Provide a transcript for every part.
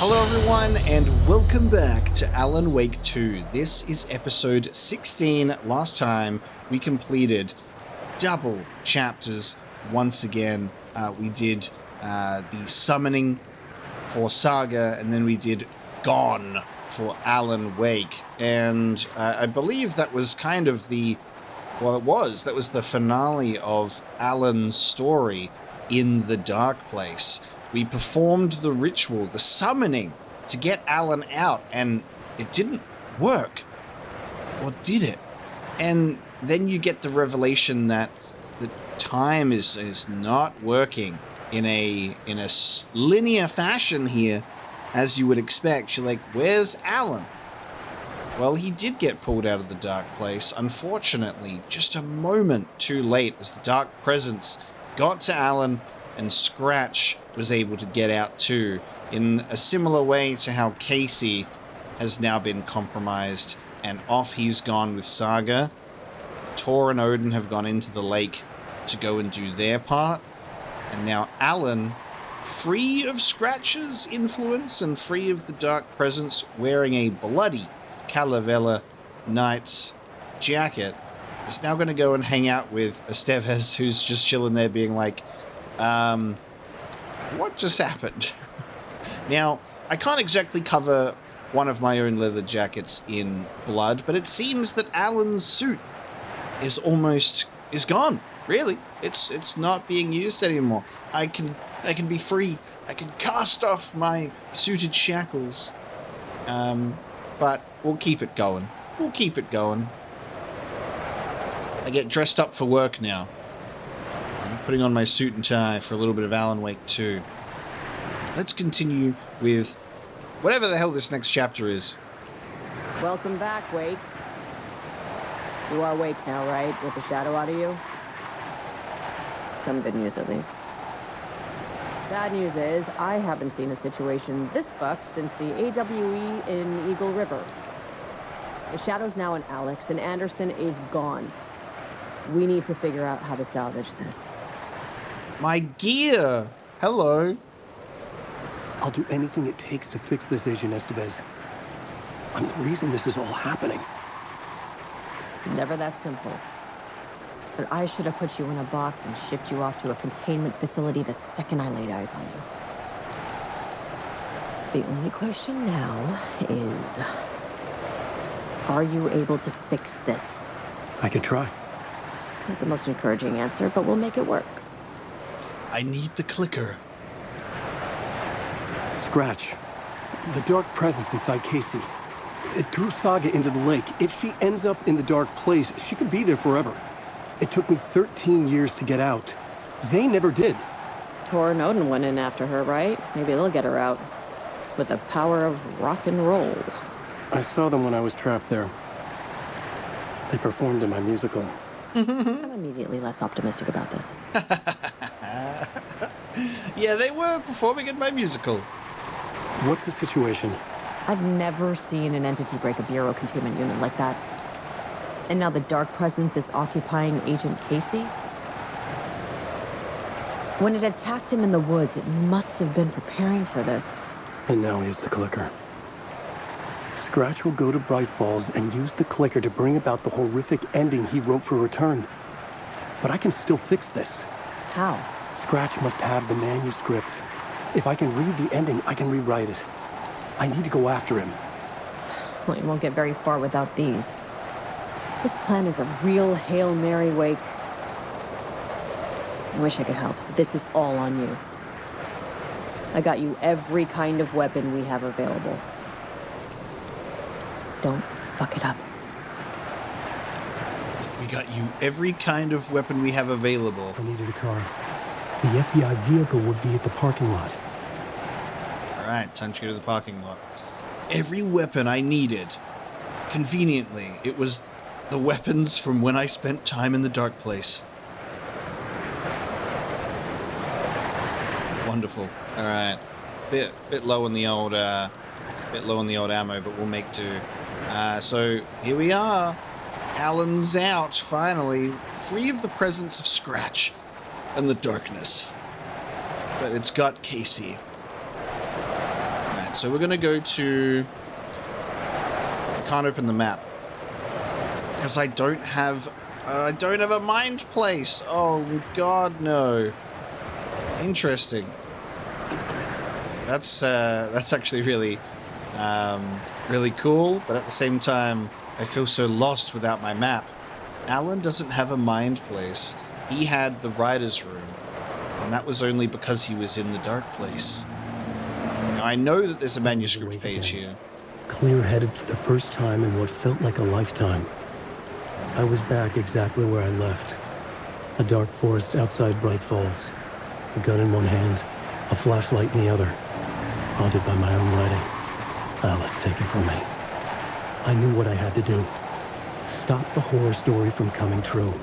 Hello everyone and welcome back to Alan Wake 2. This is episode 16. Last time we completed double chapters once again. We did the summoning for Saga and then we did Gone for Alan Wake. And I believe that was kind of that was the finale of Alan's story in the Dark Place. We performed the ritual, the summoning, to get Alan out, and it didn't work. Or did it? And then you get the revelation that the time is not working in a linear fashion here, as you would expect. You're like, where's Alan? Well, he did get pulled out of the Dark Place, unfortunately, just a moment too late, as the Dark Presence got to Alan, and Scratch was able to get out too, in a similar way to how Casey has now been compromised, and off he's gone with Saga. Tor and Odin have gone into the lake to go and do their part, and now Alan, free of Scratch's influence and free of the Dark Presence, wearing a bloody Calavera Knight's jacket, is now going to go and hang out with Estevez, who's just chilling there being like, what just happened? Now, I can't exactly cover one of my own leather jackets in blood, but it seems that Alan's suit is gone. Really, it's not being used anymore. I can be free. I can cast off my suited shackles. But we'll keep it going. I get dressed up for work now. I'm putting on my suit and tie for a little bit of Alan Wake 2. Let's continue with whatever the hell this next chapter is. Welcome back, Wake. You are awake now, right? With the shadow out of you? Some good news, at least. Bad news is, I haven't seen a situation this fucked since the AWE in Eagle River. The shadow's now in Alex, and Anderson is gone. We need to figure out how to salvage this. My gear! Hello. I'll do anything it takes to fix this, Agent Estevez. I'm the reason this is all happening. It's never that simple. But I should have put you in a box and shipped you off to a containment facility the second I laid eyes on you. The only question now is, are you able to fix this? I could try. Not the most encouraging answer, but we'll make it work. I need the clicker. Scratch. The dark presence inside Casey. It threw Saga into the lake. If she ends up in the Dark Place, she could be there forever. It took me 13 years to get out. Zane never did. Tor and Odin went in after her, right? Maybe they'll get her out. With the power of rock and roll. I saw them when I was trapped there. They performed in my musical. I'm immediately less optimistic about this. Yeah, they were performing in my musical. What's the situation? I've never seen an entity break a bureau containment unit like that. And now the Dark Presence is occupying Agent Casey? When it attacked him in the woods, it must have been preparing for this. And now he has the clicker. Scratch will go to Bright Falls and use the clicker to bring about the horrific ending he wrote for Return. But I can still fix this. How? Scratch must have the manuscript. If I can read the ending, I can rewrite it. I need to go after him. Well, you won't get very far without these. This plan is a real Hail Mary, Wake. I wish I could help. This is all on you. I got you every kind of weapon we have available. Don't fuck it up. We got you every kind of weapon we have available. I needed a car. The FBI vehicle would be at the parking lot. Alright, time to go to the parking lot. Every weapon I needed. Conveniently, it was the weapons from when I spent time in the Dark Place. Wonderful. Alright. Bit low on the old ammo, but we'll make do. So here we are. Alan's out, finally, free of the presence of Scratch and the darkness. But it's got Casey. Right, So we're going to go to... I can't open the map. Because I don't have a mind place. Oh, God, no. Interesting. That's actually really, really cool. But at the same time, I feel so lost without my map. Alan doesn't have a mind place. He had the writer's room. And that was only because he was in the dark place. Now, I know that there's a manuscript page here. Clear-headed for the first time in what felt like a lifetime. I was back exactly where I left. A dark forest outside Bright Falls. A gun in one hand, a flashlight in the other. Haunted by my own writing. Alice taken from me. I knew what I had to do. Stop the horror story from coming true.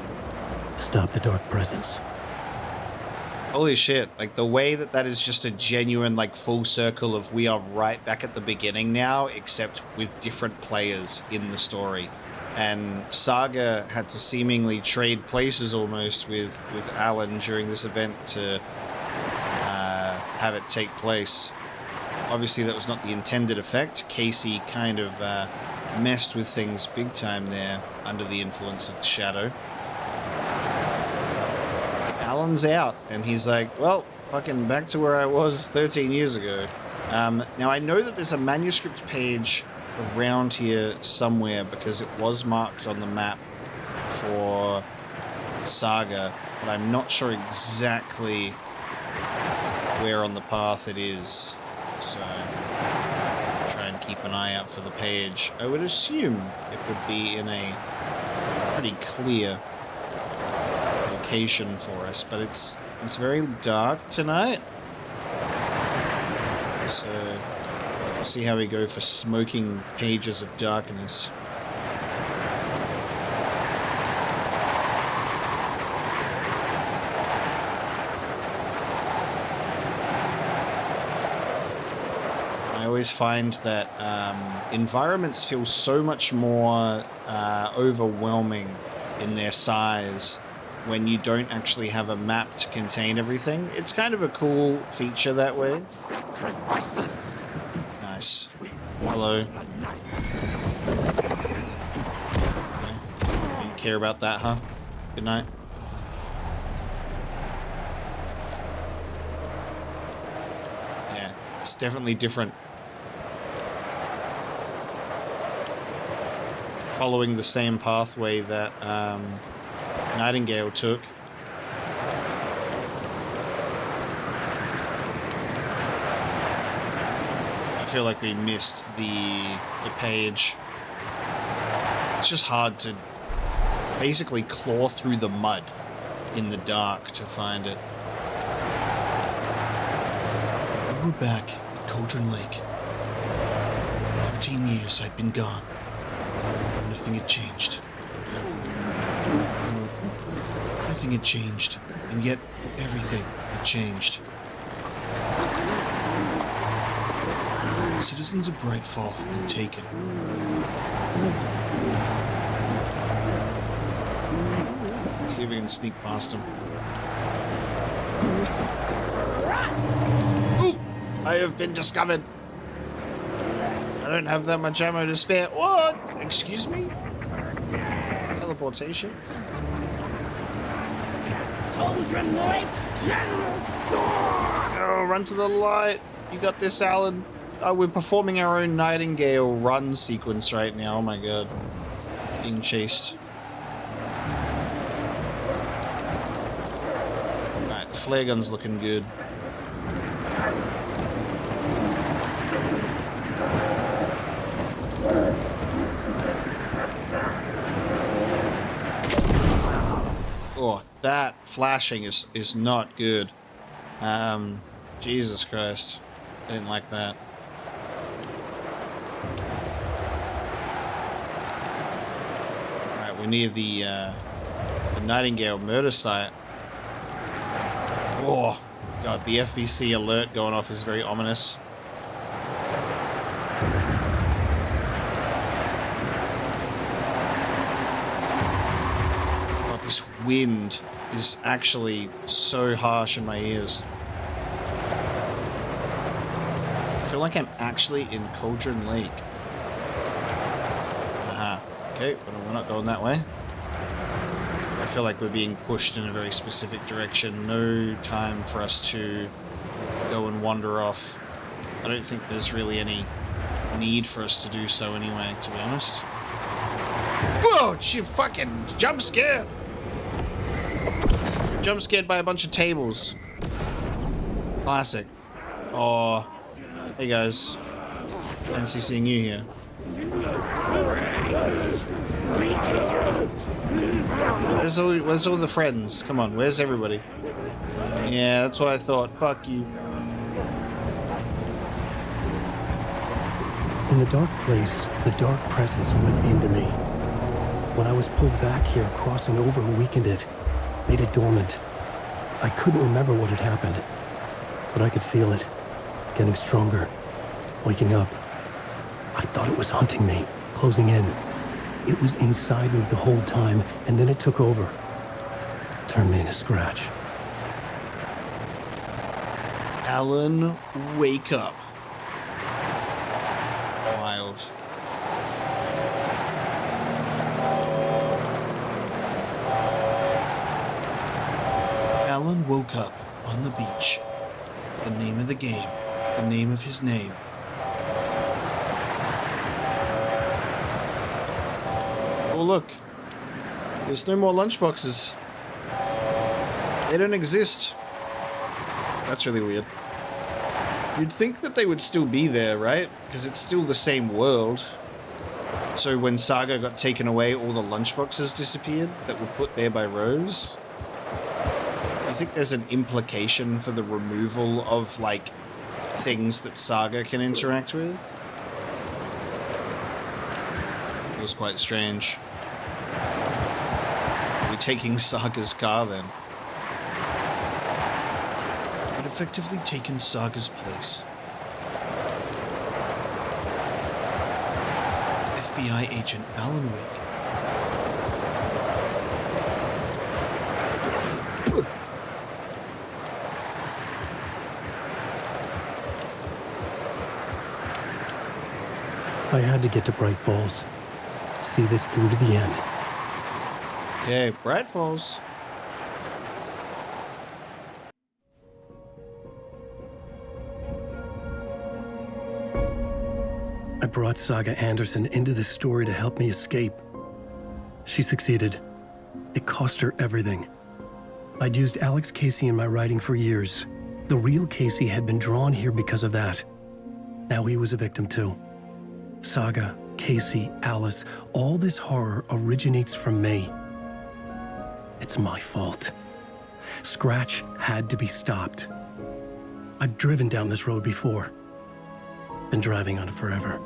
Stop the dark presence. Holy shit, like the way that is just a genuine like full circle of we are right back at the beginning now, except with different players in the story. And Saga had to seemingly trade places almost with Alan during this event to have it take place. Obviously that was not the intended effect. Casey kind of messed with things big time there under the influence of the shadow. Alan's out, and he's like, well, fucking back to where I was 13 years ago. Now, I know that there's a manuscript page around here somewhere because it was marked on the map for Saga, but I'm not sure exactly where on the path it is. So, try and keep an eye out for the page. I would assume it would be in a pretty clear location for us, but it's very dark tonight, so we'll see how we go for smoking pages of darkness. I always find that environments feel so much more overwhelming in their size when you don't actually have a map to contain everything. It's kind of a cool feature that way. Nice. Hello. Okay. Didn't care about that, huh? Good night. Yeah, it's definitely different. Following the same pathway that Nightingale took. I feel like we missed the page. It's just hard to basically claw through the mud in the dark to find it. We're back at Cauldron Lake. 13 years I'd been gone. Nothing had changed. Nothing had changed, and yet everything had changed. Citizens of Brightfall had been taken. See if we can sneak past them. Ooh! I have been discovered. I don't have that much ammo to spare. What? Excuse me? Teleportation? Cauldron Lake General Store! Oh, run to the light. You got this, Alan. Oh, we're performing our own Nightingale run sequence right now. Oh my god. Being chased. Alright, the flare gun's looking good. Oh, that flashing is not good. Jesus Christ. I didn't like that. Alright, we're near the Nightingale murder site. Oh, God, the FBC alert going off is very ominous. This wind is actually so harsh in my ears. feel like I'm actually in Cauldron Lake. Aha. Okay, but we're not going that way. I feel like we're being pushed in a very specific direction. No time for us to go and wander off. I don't think there's really any need for us to do so anyway, to be honest. Whoa! She fucking jump scared! Jump scared by a bunch of tables. Classic. Oh, hey guys. Fancy seeing you here. Where's all the friends? Come on, where's everybody? Yeah, that's what I thought. Fuck you. In the dark place, the dark presence went into me. When I was pulled back here, crossing over weakened it, made it dormant. I couldn't remember what had happened, but I could feel it, getting stronger, waking up. I thought it was hunting me, closing in. It was inside me the whole time, and then it took over. Turned me into scratch. Alan, wake up. Wild. Alan woke up on the beach. The name of the game. The name of his name. Oh look. There's no more lunchboxes. They don't exist. That's really weird. You'd think that they would still be there, right? Because it's still the same world. So when Saga got taken away, all the lunchboxes disappeared that were put there by Rose. You think there's an implication for the removal of, like, things that Saga can interact with? It was quite strange. We're taking Saga's car then. We'd effectively taken Saga's place. FBI agent Alan Wake. I had to get to Bright Falls. See this through to the end. Okay, Bright Falls. I brought Saga Anderson into this story to help me escape. She succeeded. It cost her everything. I'd used Alex Casey in my writing for years. The real Casey had been drawn here because of that. Now he was a victim too. Saga, Casey, Alice, all this horror originates from me. It's my fault. Scratch had to be stopped. I've driven down this road before. Been driving on it forever.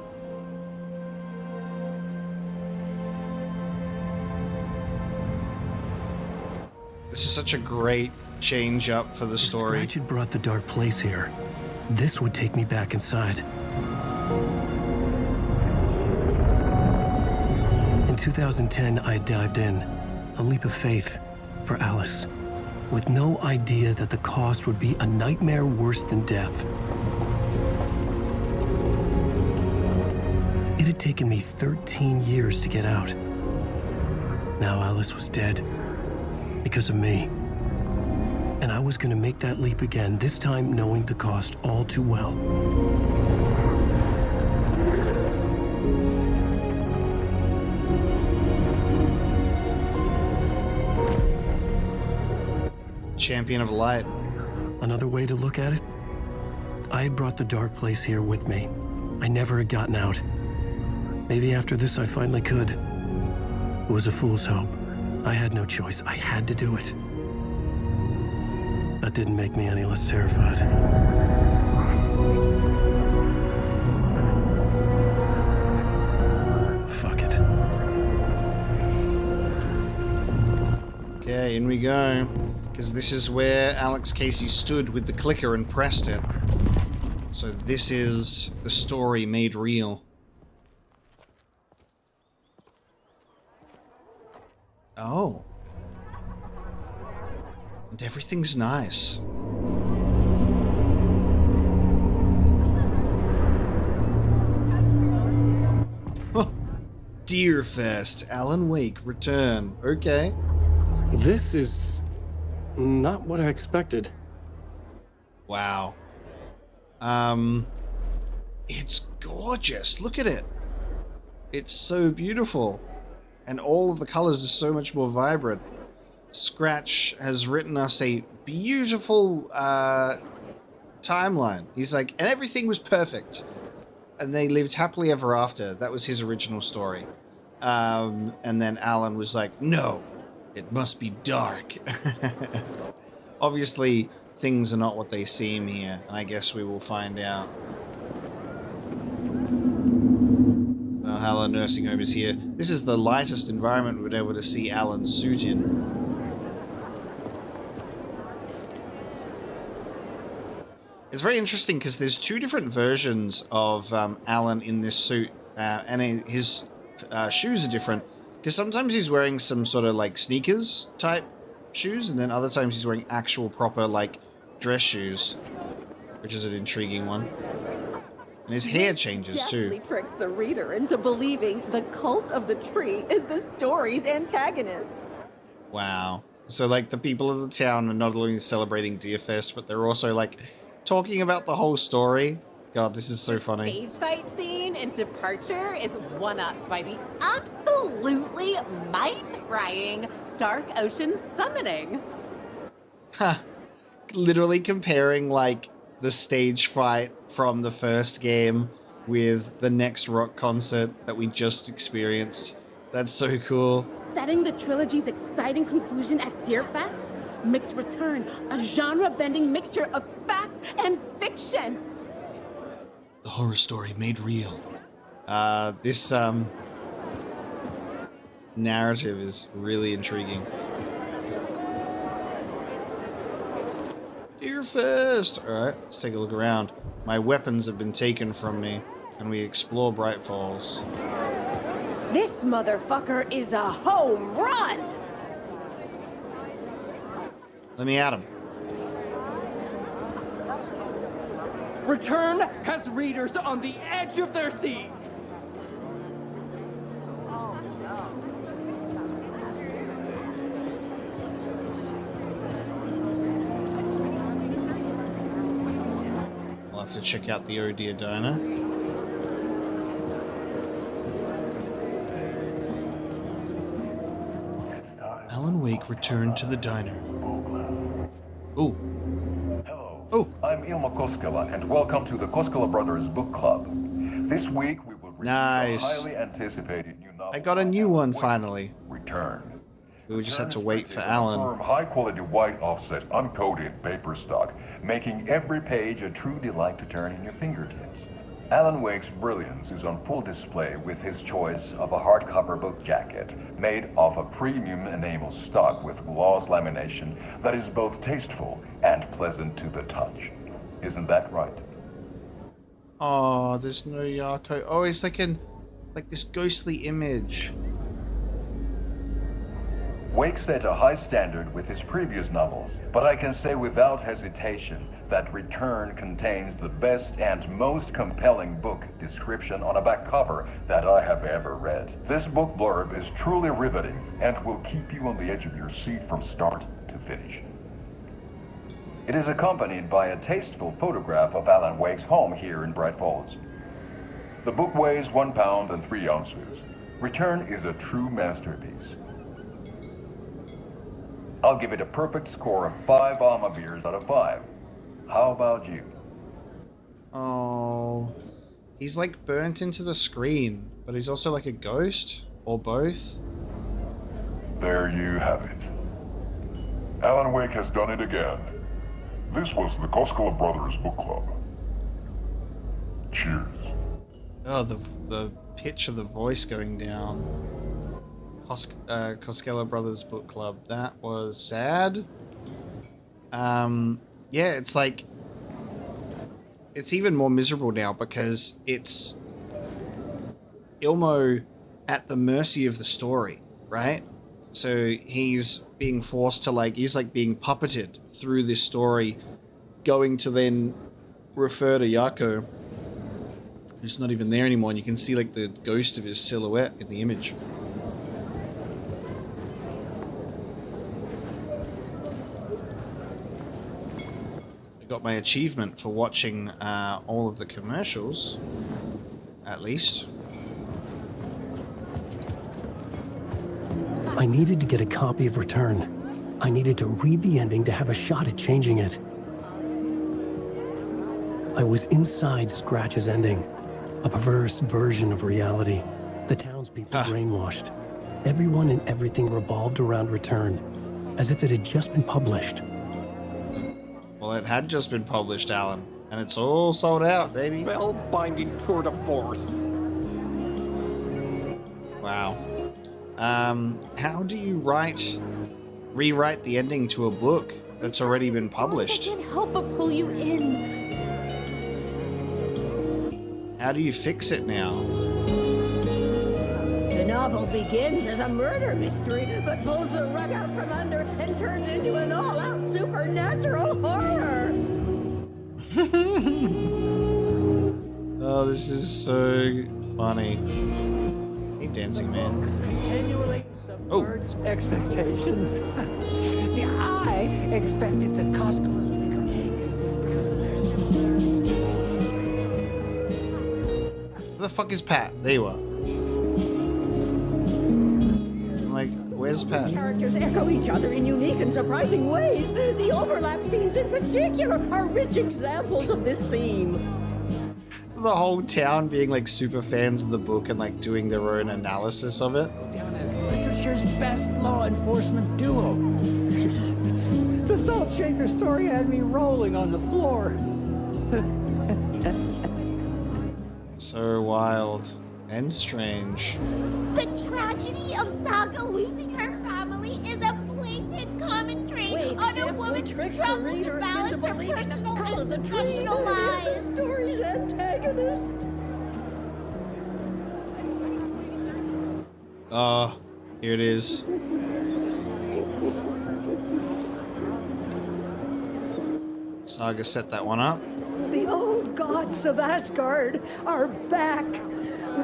This is such a great change up for the story. If Scratch had brought the dark place here, this would take me back inside. In 2010, I dived in, a leap of faith for Alice, with no idea that the cost would be a nightmare worse than death. It had taken me 13 years to get out. Now Alice was dead, because of me. And I was gonna make that leap again, this time knowing the cost all too well. Champion of Light. Another way to look at it? I had brought the dark place here with me. I never had gotten out. Maybe after this I finally could. It was a fool's hope. I had no choice. I had to do it. That didn't make me any less terrified. Fuck it. Okay, in we go. Because this is where Alex Casey stood with the clicker and pressed it. So this is the story made real. Oh. And everything's nice. Deerfest, Alan Wake return. Okay. This is not what I expected. Wow. It's gorgeous. Look at it. It's so beautiful. And all of the colors are so much more vibrant. Scratch has written us a beautiful timeline. He's like, and everything was perfect. And they lived happily ever after. That was his original story. And then Alan was like, no, it must be dark. Obviously, things are not what they seem here. And I guess we will find out. Valhalla Nursing Home is here. This is the lightest environment we've been able to see Alan's suit in. It's very interesting because there's two different versions of Alan in this suit, and his shoes are different. Because sometimes he's wearing some sort of like sneakers type shoes, and then other times he's wearing actual proper like dress shoes, which is an intriguing one. And his hair changes too. Definitely tricks the reader into believing the cult of the tree is the story's antagonist. Wow. So like the people of the town are not only celebrating Deerfest, but they're also like talking about the whole story. God, this is so funny. Stage fight scene in Departure is one-upped by the absolutely mind-frying Dark Ocean summoning. Ha! Literally comparing like the stage fight from the first game with the next rock concert that we just experienced. That's so cool. Setting the trilogy's exciting conclusion at Deerfest, Mick's return, a genre-bending mixture of fact and fiction. The horror story made real. This narrative is really intriguing. Deerfest! Alright, let's take a look around. My weapons have been taken from me, and we explore Bright Falls. This motherfucker is a home run! Let me at him. Return has readers on the edge of their seats. We'll have to check out the Oh Dear Diner. Alan Wake returned to the diner. Ooh. Hello. Oh. I'm Ilma Koskela, and welcome to the Koskela Brothers Book Club. This week we will read Nice. the highly anticipated new novel. I got a new one finally. Return. We just had to wait for Firm, Alan. high-quality white offset, uncoated paper stock, making every page a true delight to turn in your fingertips. Alan Wake's brilliance is on full display with his choice of a hardcover book jacket made of a premium enamel stock with gloss lamination that is both tasteful and pleasant to the touch. Isn't that right? Oh, there's no Yako. Oh, it's like this ghostly image. Wake set a high standard with his previous novels, but I can say without hesitation that Return contains the best and most compelling book description on a back cover that I have ever read. This book blurb is truly riveting and will keep you on the edge of your seat from start to finish. It is accompanied by a tasteful photograph of Alan Wake's home here in Bright Falls. The book weighs 1 pound and 3 ounces. Return is a true masterpiece. I'll give it a perfect score of 5 Alma beers out of 5. How about you? Oh, he's like burnt into the screen, but he's also like a ghost, or both. There you have it. Alan Wake has done it again. This was the Koskela Brothers Book Club. Cheers. Oh, the pitch of the voice going down. Koskela Brothers Book Club. That was sad. Yeah, it's like it's even more miserable now because it's Ilmo at the mercy of the story, right? So he's being forced to he's being puppeted through this story, going to then refer to Yako. It's not even there anymore, and you can see like the ghost of his silhouette in the image. I got my achievement for watching all of the commercials, at least. I needed to get a copy of Return. I needed to read the ending to have a shot at changing it. I was inside Scratch's ending, a perverse version of reality. The townspeople brainwashed. Everyone and everything revolved around Return, as if it had just been published. Well, it had just been published, Alan, and it's all sold out, baby. Spellbinding tour de force. Wow. How do you rewrite the ending to a book that's already been published? I can't help but pull you in. How do you fix it now? The novel begins as a murder mystery, but pulls the rug out from under and turns into an all-out supernatural horror. Oh, this is so funny. Hey, Dancing Man. Continually subverts expectations. See, I expected the Cosculus to become taken because of their similarities. Where the fuck is Pat? There you are. I'm like, where's Pat? Characters echo each other in unique and surprising ways. The overlap scenes in particular are rich examples of this theme. The whole town being like super fans of the book and like doing their own analysis of it. Down as literature's best law enforcement duo. The Salt Shaker story had me rolling on the floor. So wild and strange. The tragedy of Saga losing her family is a blatant commentary on a woman's struggle to balance her personal and professional lives. The story's antagonist. Oh, here it is. Saga set that one up. The old gods of Asgard are back.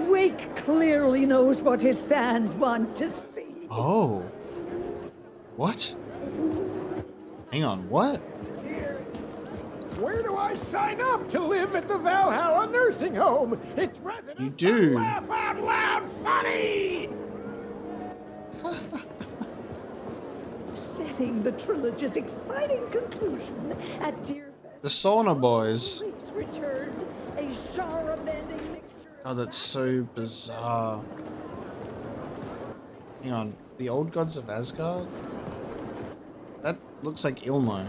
Wake clearly knows what his fans want to see. Oh. What? Hang on, what? Where do I sign up to live at the Valhalla nursing home? Its residents You do. laugh out loud funny! Setting the trilogy's exciting conclusion at Deerfest. The Sauna Boys. Week's return, a genre-bending mixture. Oh, that's so bizarre. Hang on, the old gods of Asgard? That looks like Ilmo.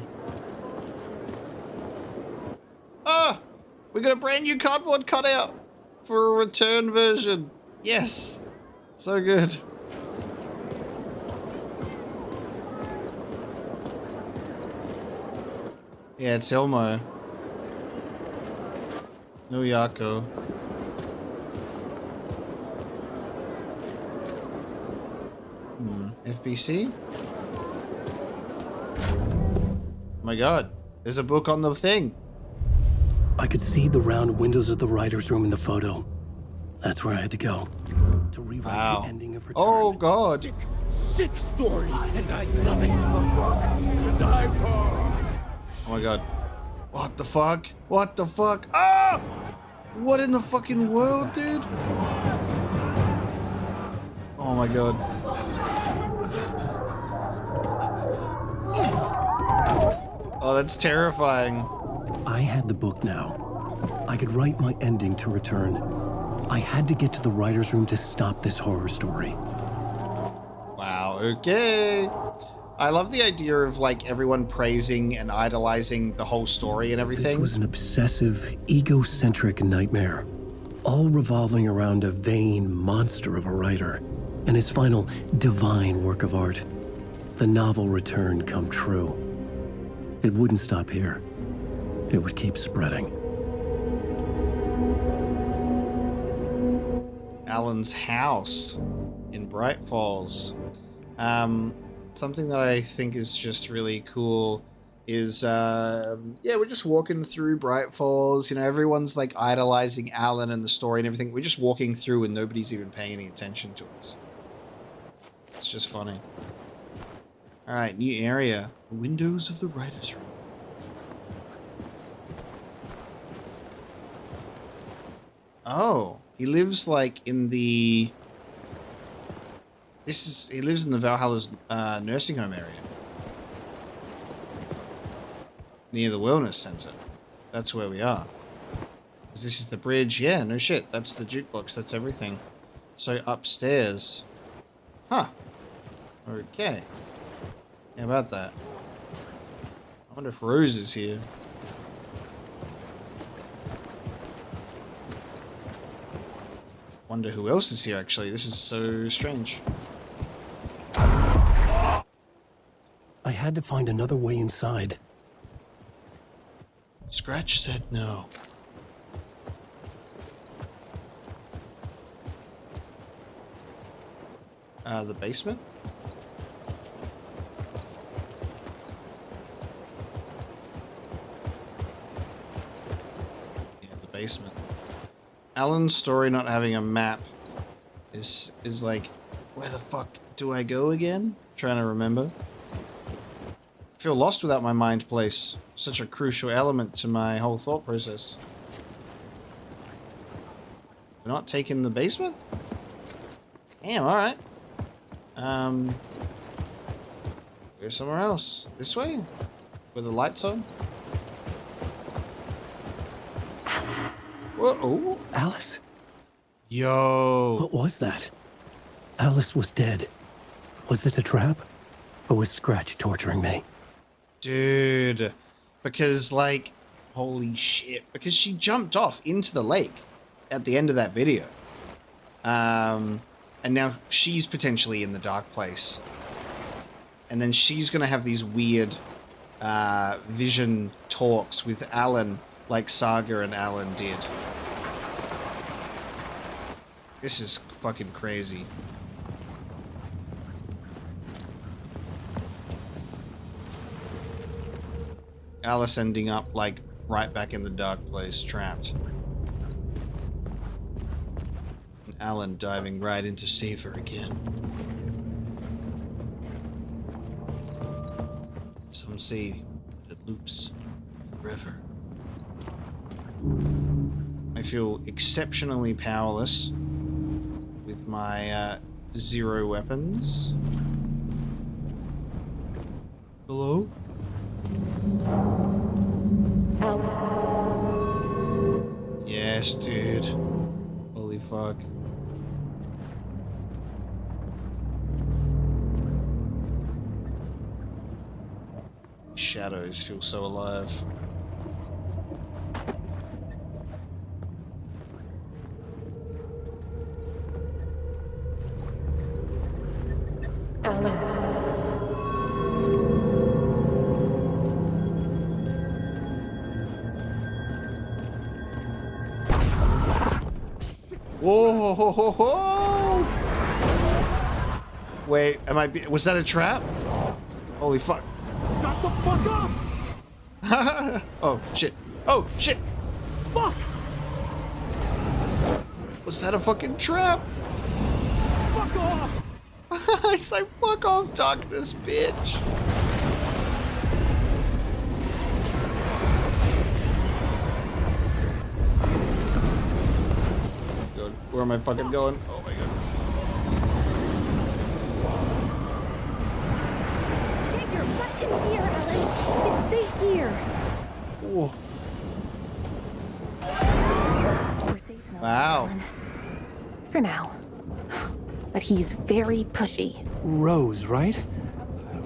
Ah! We got a brand new cardboard cutout for a return version. Yes! So good. Yeah, it's Ilmo. No Yako. FBC? Oh my god, there's a book on the thing. I could see the round windows of the writer's room in the photo. That's where I had to go. To rewrite the ending of Return. Oh god. Sick story, and I love it. To die for. Oh my god. What the fuck? What the fuck? Ah! What in the fucking world, dude? Oh my god. Oh, that's terrifying. I had the book now. I could write my ending to Return. I had to get to the writer's room to stop this horror story. Wow, okay. I love the idea of like everyone praising and idolizing the whole story and everything. This was an obsessive, egocentric nightmare, all revolving around a vain monster of a writer and his final divine work of art. The novel Return come true. It wouldn't stop here. It would keep spreading. Alan's house in Bright Falls. Something that I think is just really cool is, yeah, we're just walking through Bright Falls. You know, everyone's like idolizing Alan and the story and everything. We're just walking through and nobody's even paying any attention to us. It's just funny. All right, new area. The windows of the writer's room. Oh, he lives like in the... he lives in the Valhalla's nursing home area. Near the wellness center. That's where we are. This is the bridge. Yeah, no shit. That's the jukebox. That's everything. So upstairs. Huh. Okay. How about that? I wonder if Rose is here. Wonder who else is here, actually. This is so strange. I had to find another way inside. Scratch said no. The basement? Yeah, the basement. Alan's story not having a map is like, where the fuck do I go again? Trying to remember. I feel lost without my mind place. Such a crucial element to my whole thought process. We're not taking the basement? Damn, alright. Go somewhere else. This way? Where the lights on? Whoa. Alice? Yo. What was that? Alice was dead. Was this a trap? Or was Scratch torturing me? Dude. Because, like, holy shit. Because she jumped off into the lake at the end of that video. And now she's potentially in the dark place. And then she's going to have these weird vision talks with Alan, like Saga and Alan did. This is fucking crazy. Alice ending up, like, right back in the dark place, trapped. And Alan diving right in to save her again. Some say that it loops forever. I feel exceptionally powerless with my 0 weapons. Hello? Yes, dude. Holy fuck. Shadows feel so alive. Whoa, ho, ho, ho. Wait, was that a trap? Holy fuck. Shut the fuck up! Oh, shit. Oh, shit. Fuck! Was that a fucking trap? Fuck off! I say fuck off, darkness, bitch. God, where am I fucking going? Oh my god. Get your butt in here, Alan. It's safe here. Ooh. We're safe in the Wow. Alan. For now. But he's very pushy. Rose, right?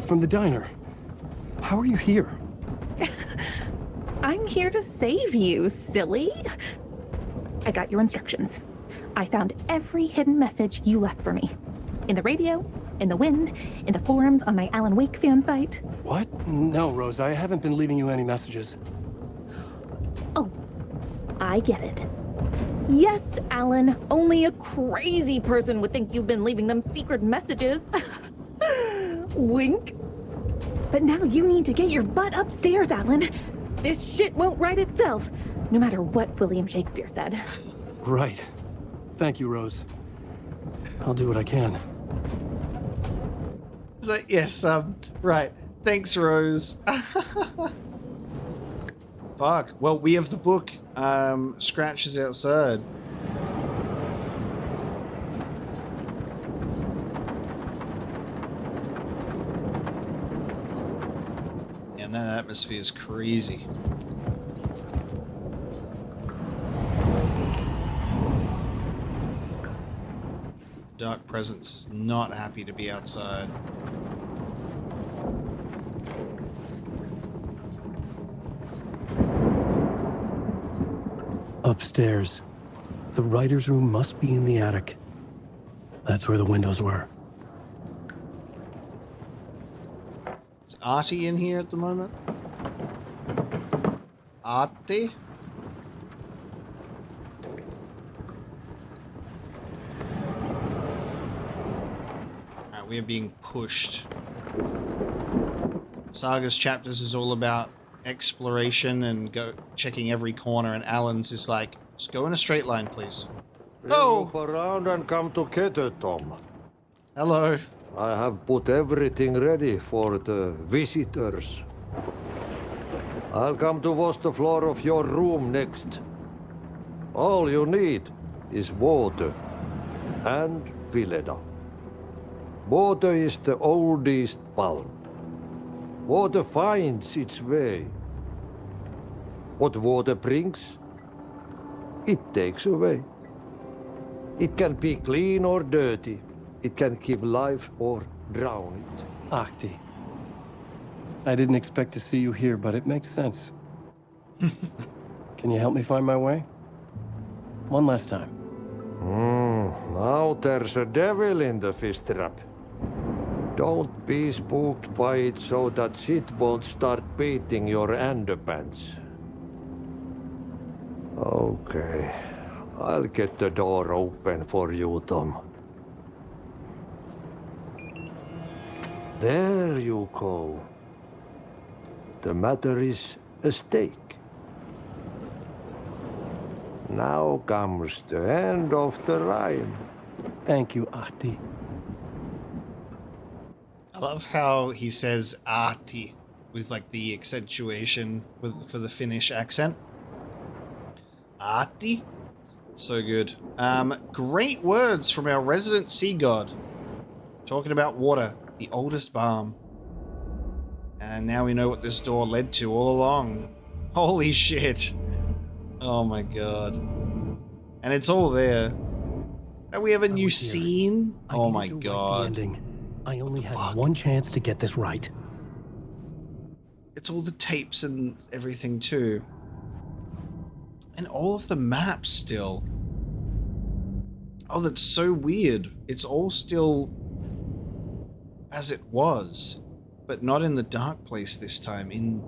From the diner. How are you here? I'm here to save you, silly. I got your instructions. I found every hidden message you left for me. In the radio, in the wind, in the forums on my Alan Wake fan site. What? No, Rose, I haven't been leaving you any messages. Oh, I get it. Yes, Alan, only a crazy person would think you've been leaving them secret messages. Wink. But now you need to get your butt upstairs, Alan. This shit won't right itself, no matter what William Shakespeare said. Right. Thank you, Rose. I'll do what I can. It's like, yes, right. Thanks, Rose. Fuck. Well, we have the book. Scratch is outside. And that atmosphere is crazy. Dark Presence is not happy to be outside. Upstairs. The writer's room must be in the attic. That's where the windows were. Is Artie in here at the moment? Artie? Alright, we are being pushed. Saga's chapters is all about exploration and go checking every corner, and Alan's is like, just go in a straight line, please. Oh! Look around and come together, Tom. Hello. I have put everything ready for the visitors. I'll come to wash the floor of your room next. All you need is water and Vileda. Water is the oldest palm. Water finds its way. What water brings, it takes away. It can be clean or dirty. It can give life or drown it. Ahti. I didn't expect to see you here, but it makes sense. Can you help me find my way? One last time. Now there's a devil in the fish trap. Don't be spooked by it so that shit won't start beating your underpants. Okay. I'll get the door open for you, Tom. There you go. The matter is a stake. Now comes the end of the rhyme. Thank you, Ahti. I love how he says Ahti with like the accentuation for the Finnish accent. Ahti? So good. Great words from our resident sea god. Talking about water, the oldest balm. And now we know what this door led to all along. Holy shit. Oh my god. And it's all there. And we have a new scene? Oh my god. I only had one chance to get this right. It's all the tapes and everything too. And all of the maps still. Oh, that's so weird. It's all still as it was, but not in the dark place this time, in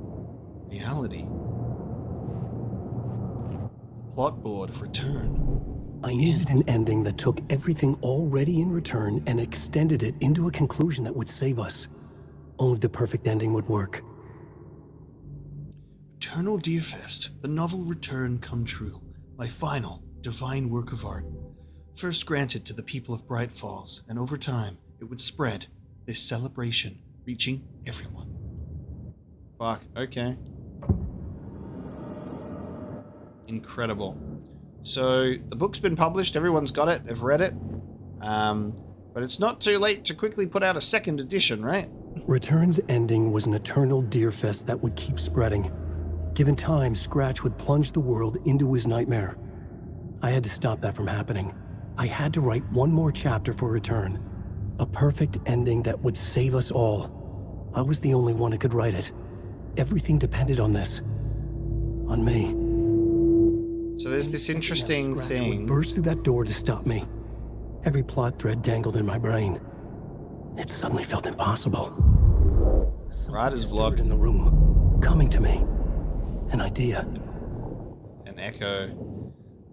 reality. Plot board of Return. I needed an ending that took everything already in Return and extended it into a conclusion that would save us. Only the perfect ending would work. Eternal Deerfest, the novel Return come true, my final, divine work of art. First granted to the people of Bright Falls, and over time, it would spread, this celebration, reaching everyone. Fuck, okay. Incredible. So, the book's been published, everyone's got it, they've read it. But it's not too late to quickly put out a second edition, right? Return's ending was an eternal Deerfest that would keep spreading. Given time, Scratch would plunge the world into his nightmare. I had to stop that from happening. I had to write one more chapter for Return. A perfect ending that would save us all. I was the only one who could write it. Everything depended on this. On me. So there's this interesting thing. Would burst through that door to stop me. Every plot thread dangled in my brain. It suddenly felt impossible. Writer's vlog in the room, coming to me. An idea. An echo.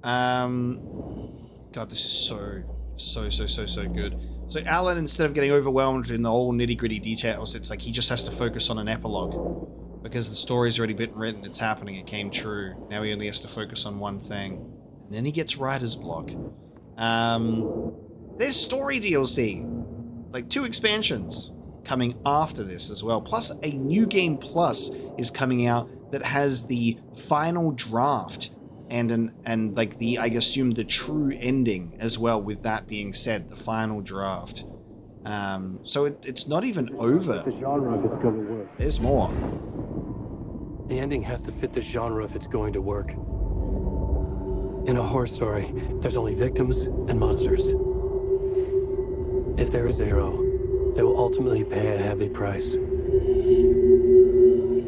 God, this is so good. So Alan, instead of getting overwhelmed in the whole nitty-gritty details, it's like he just has to focus on an epilogue. Because the story's already been written, it's happening, it came true. Now he only has to focus on one thing. And then he gets writer's block. There's story DLC. Like 2 expansions coming after this as well. Plus a New Game Plus is coming out that has the final draft and like the, I assume, the true ending as well. With that being said, the final draft. So it's not even over. The genre if it's going to work. There's more. The ending has to fit the genre if it's going to work. In a horror story, there's only victims and monsters. If there is a hero, they will ultimately pay a heavy price.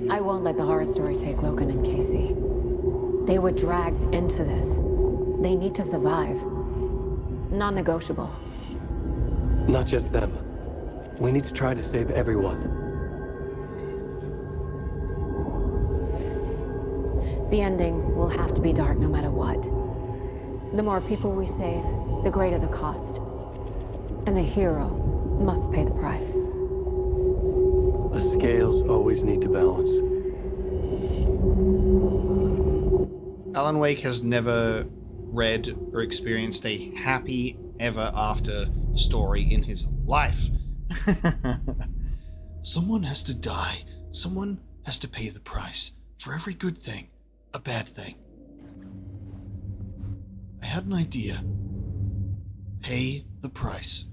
I won't let the horror story take Logan and Casey. They were dragged into this. They need to survive. Non-negotiable. Not just them. We need to try to save everyone. The ending will have to be dark no matter what. The more people we save, the greater the cost. And the hero must pay the price. The scales always need to balance. Alan Wake has never read or experienced a happy ever after story in his life. Someone has to die. Someone has to pay the price. For every good thing, a bad thing. I had an idea. Pay the price.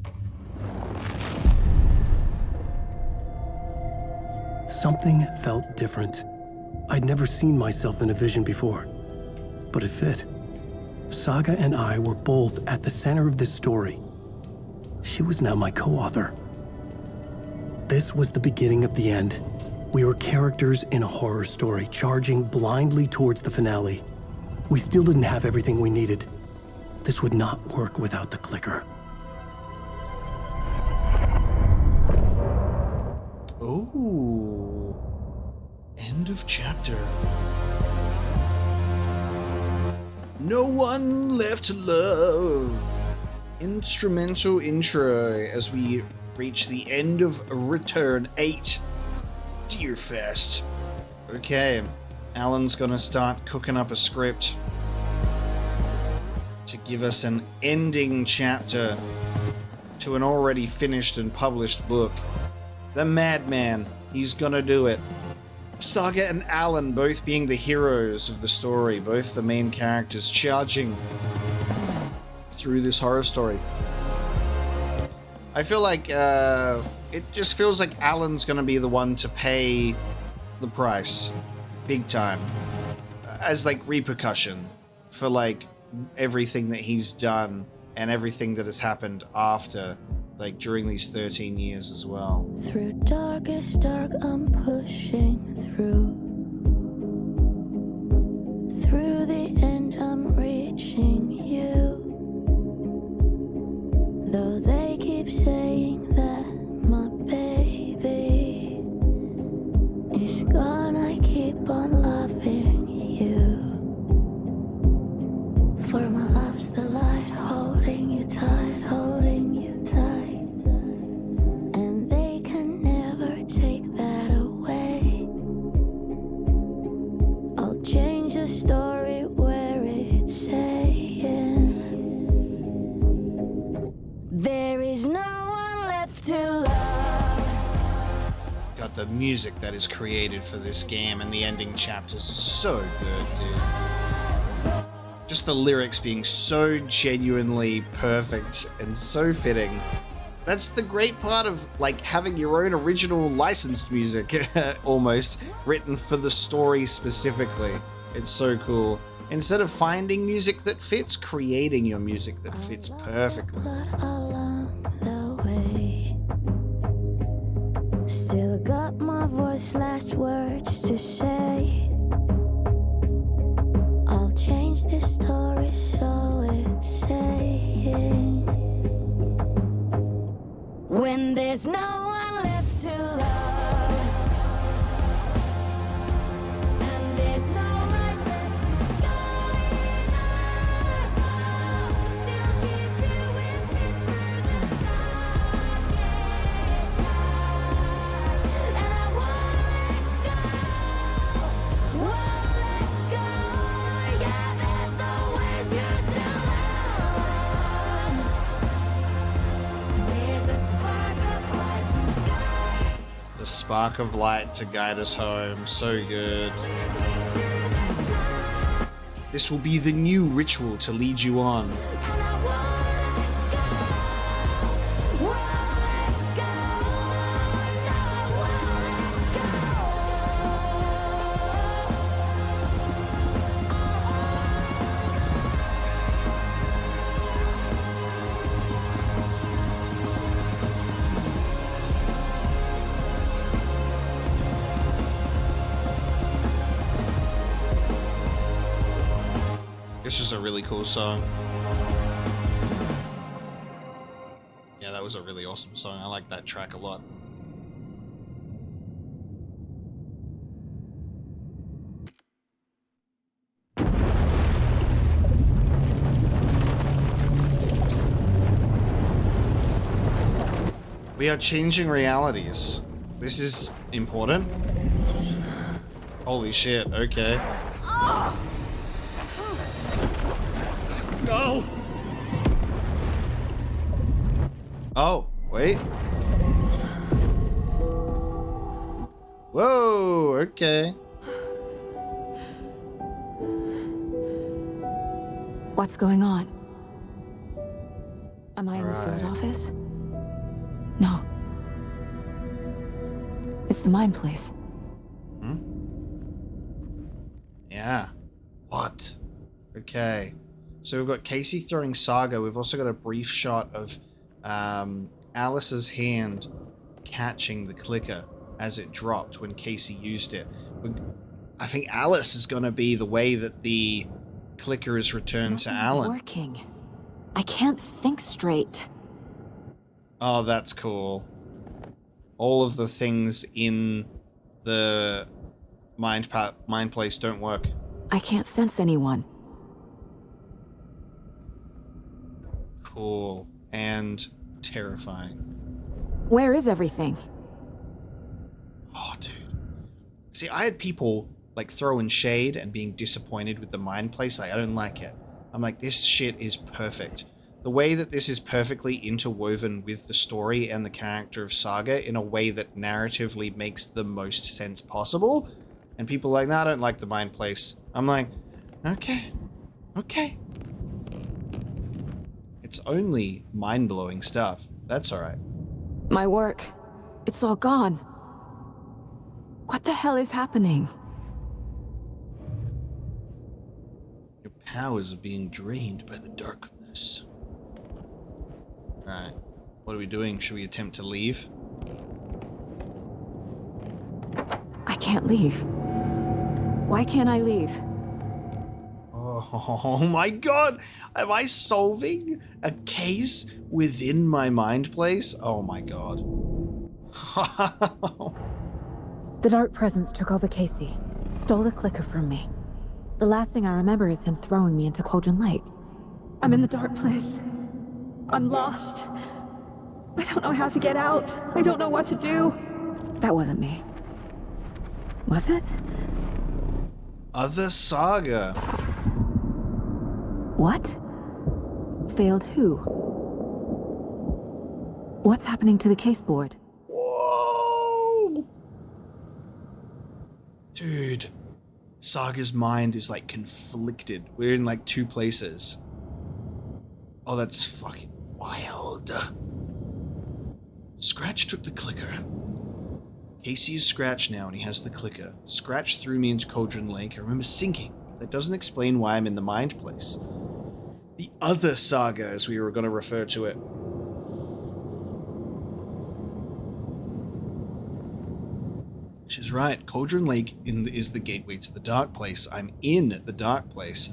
Something felt different. I'd never seen myself in a vision before, but it fit. Saga and I were both at the center of this story. She was now my co-author. This was the beginning of the end. We were characters in a horror story, charging blindly towards the finale. We still didn't have everything we needed. This would not work without the clicker. Ooh. End of chapter. No one left to love. Instrumental intro as we reach the end of Return 8. Deerfest. Okay, Alan's gonna start cooking up a script to give us an ending chapter to an already finished and published book. The Madman, he's gonna do it. Saga and Alan both being the heroes of the story, both the main characters charging through this horror story. I feel like it just feels like Alan's gonna be the one to pay the price, big time, as like repercussion for like everything that he's done and everything that has happened after, like during these 13 years as well. Through darkest dark, I'm pushing through. Through the end, I'm reaching you. Though they keep saying that my baby is gone, I keep on loving you. For my love's the light, holding you tight, holding you tight. And they can never take that away. I'll change the story where it's saying there is no one left to love. Got the music that is created for this game, and the ending chapters are so good, dude. Just the lyrics being so genuinely perfect and so fitting. That's the great part of like having your own original licensed music almost written for the story specifically. It's so cool. Instead of finding music that fits, creating your music that fits perfectly. Along the way, still got my voice, last words to say. I'll change this story so it's saying when there's no one left to love, and there's no one left guiding us, still keep you with me through the night. The spark of light to guide us home. So good. This will be the new ritual to lead you on. This is a really cool song. Yeah, that was a really awesome song. I like that track a lot. We are changing realities. This is important. Holy shit, okay. No! Oh, wait. Whoa, okay. What's going on? Am I in the field office? No. It's the mine place. Hmm? Yeah. What? Okay. So we've got Casey throwing Saga. We've also got a brief shot of Alice's hand catching the clicker as it dropped when Casey used it. I think Alice is going to be the way that the clicker is returned to Alan. Working. I can't think straight. Oh, that's cool. All of the things in the mind place don't work. I can't sense anyone. Cool. And terrifying. Where is everything? Oh, dude. See, I had people like throwing shade and being disappointed with the mind place. Like, I don't like it. I'm like, this shit is perfect. The way that this is perfectly interwoven with the story and the character of Saga in a way that narratively makes the most sense possible. And people are like, no, I don't like the mind place. I'm like, okay. Okay. It's only mind-blowing stuff. That's alright. My work. It's all gone. What the hell is happening? Your powers are being drained by the darkness. Alright. What are we doing? Should we attempt to leave? I can't leave. Why can't I leave? Oh my god! Am I solving a case within my mind place? Oh my god. The dark presence took over Casey, stole the clicker from me. The last thing I remember is him throwing me into Cauldron Lake. I'm in the dark place. I'm lost. I don't know how to get out. I don't know what to do. That wasn't me. Was it? Other Saga. What? Failed who? What's happening to the case board? Whoa! Dude. Saga's mind is like conflicted. We're in like two places. Oh, that's fucking wild. Scratch took the clicker. Casey is Scratch now and he has the clicker. Scratch threw me into Cauldron Lake. I remember sinking. That doesn't explain why I'm in the mind place. The other Saga, as we were going to refer to it. She's right. Cauldron Lake is the gateway to the dark place. I'm in the dark place.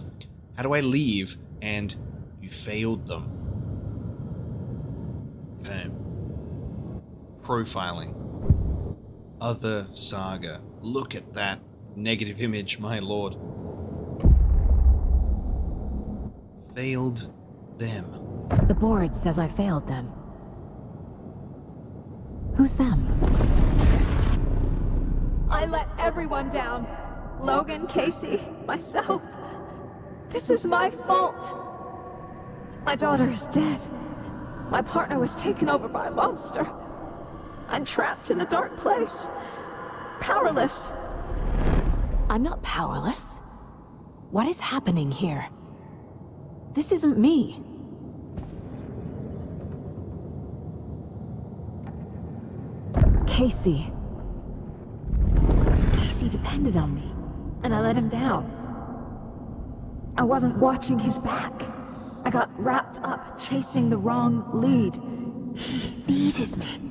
How do I leave? And you failed them. Okay. Profiling. Other Saga. Look at that negative image, my lord. Failed them. The board says I failed them. Who's them? I let everyone down. Logan, Casey, myself. This is my fault. My daughter is dead. My partner was taken over by a monster. I'm trapped in a dark place. Powerless. I'm not powerless. What is happening here? This isn't me. Casey. Casey depended on me, and I let him down. I wasn't watching his back. I got wrapped up chasing the wrong lead. He needed me.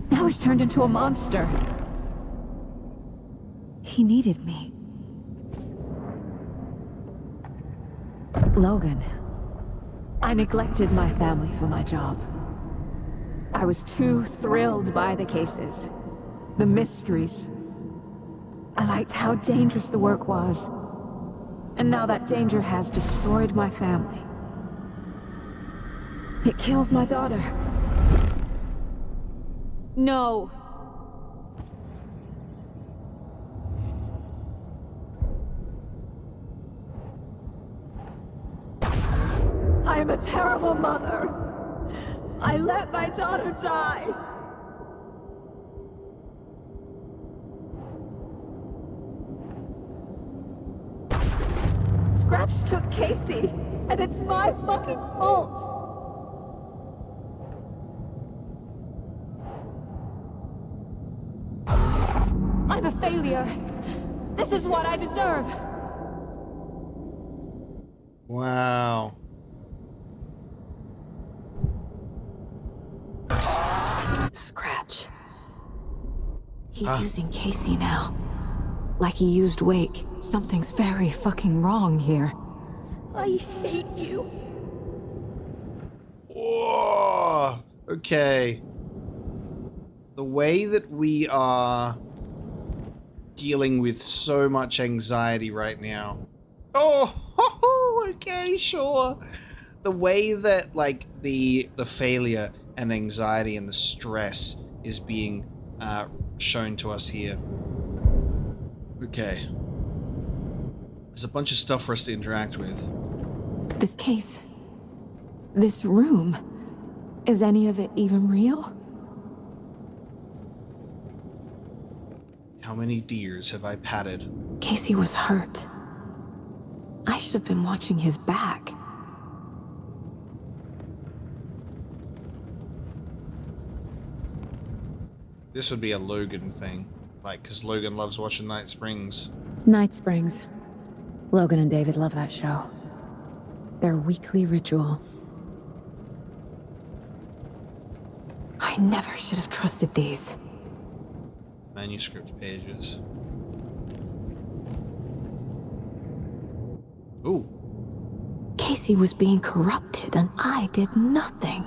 Now he's turned into a monster. He needed me. Logan. I neglected my family for my job. I was too thrilled by the cases, the mysteries. I liked how dangerous the work was. And now that danger has destroyed my family. It killed my daughter. No. I am a terrible mother. I let my daughter die. Scratch took Casey, and it's my fucking fault. I'm a failure. This is what I deserve. Wow. Scratch. He's using Casey now. Like he used Wake. Something's very fucking wrong here. I hate you. Whoa. Okay. The way that we are dealing with so much anxiety right now. Oh, okay, sure. The way that, like, the failure and anxiety and the stress is being shown to us here. Okay. There's a bunch of stuff for us to interact with. This case. This room. Is any of it even real? How many deers have I patted? Casey was hurt. I should have been watching his back. This would be a Logan thing. Like, because Logan loves watching Night Springs. Night Springs. Logan and David love that show. Their weekly ritual. I never should have trusted these. Manuscript pages. Ooh. Casey was being corrupted and I did nothing.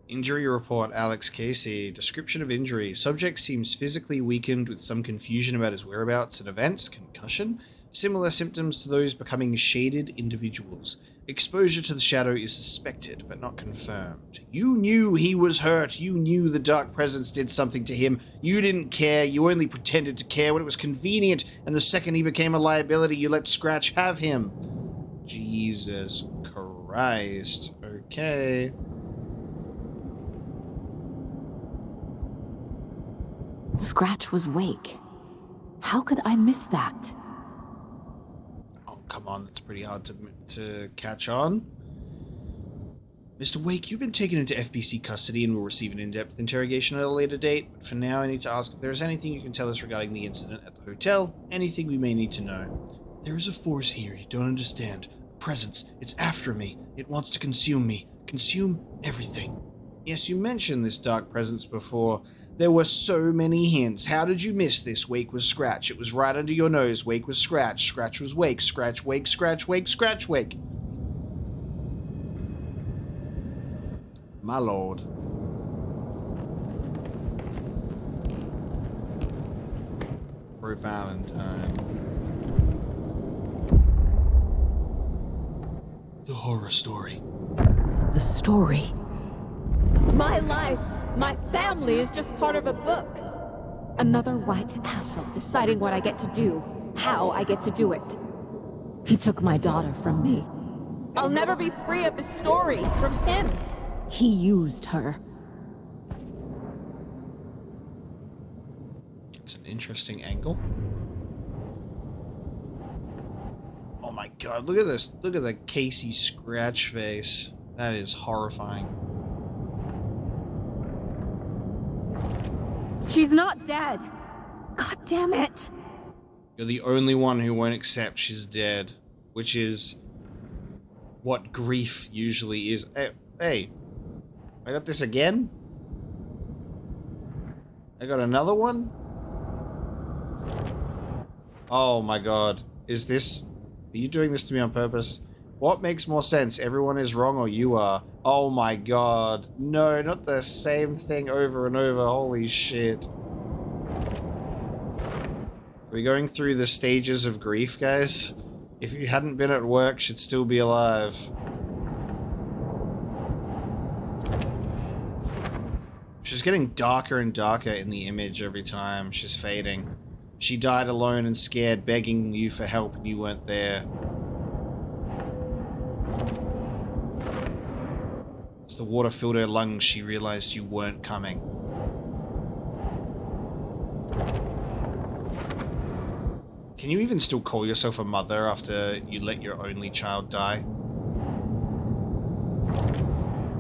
Injury report, Alex Casey. Description of injury. Subject seems physically weakened with some confusion about his whereabouts and events. Concussion. Similar symptoms to those becoming shaded individuals. Exposure to the shadow is suspected, but not confirmed. You knew he was hurt. You knew the dark presence did something to him. You didn't care. You only pretended to care when it was convenient, and the second he became a liability, you let Scratch have him. Jesus Christ. Okay. Scratch was Wake. How could I miss that? Oh, come on. That's pretty hard to catch on. Mr. Wake, you've been taken into FBC custody and will receive an in-depth interrogation at a later date. But for now, I need to ask if there is anything you can tell us regarding the incident at the hotel. Anything we may need to know. There is a force here you don't understand. A presence. It's after me. It wants to consume me. Consume everything. Yes, you mentioned this dark presence before. There were so many hints. How did you miss this? Wake was Scratch. It was right under your nose. Wake was Scratch. Scratch was Wake. Scratch, Wake, Scratch, Wake, Scratch, Wake. My lord. Bro Valentine. The horror story. The story? My life, my family is just part of a book. Another white asshole deciding what I get to do, how I get to do it. He took my daughter from me. I'll never be free of the story from him. He used her. interesting angle. Oh my god, look at this. Look at the Casey scratch face. That is horrifying. She's not dead. God damn it. You're the only one who won't accept she's dead, which is what grief usually is. Hey, I got this again? I got another one? Oh my god. Is this... Are you doing this to me on purpose? What makes more sense? Everyone is wrong or you are? Oh my god. No, not the same thing over and over. Holy shit. Are we going through the stages of grief, guys? If you hadn't been at work, should still be alive. She's getting darker and darker in the image every time. She's fading. She died alone and scared, begging you for help and you weren't there. As the water filled her lungs, she realized you weren't coming. Can you even still call yourself a mother after you let your only child die?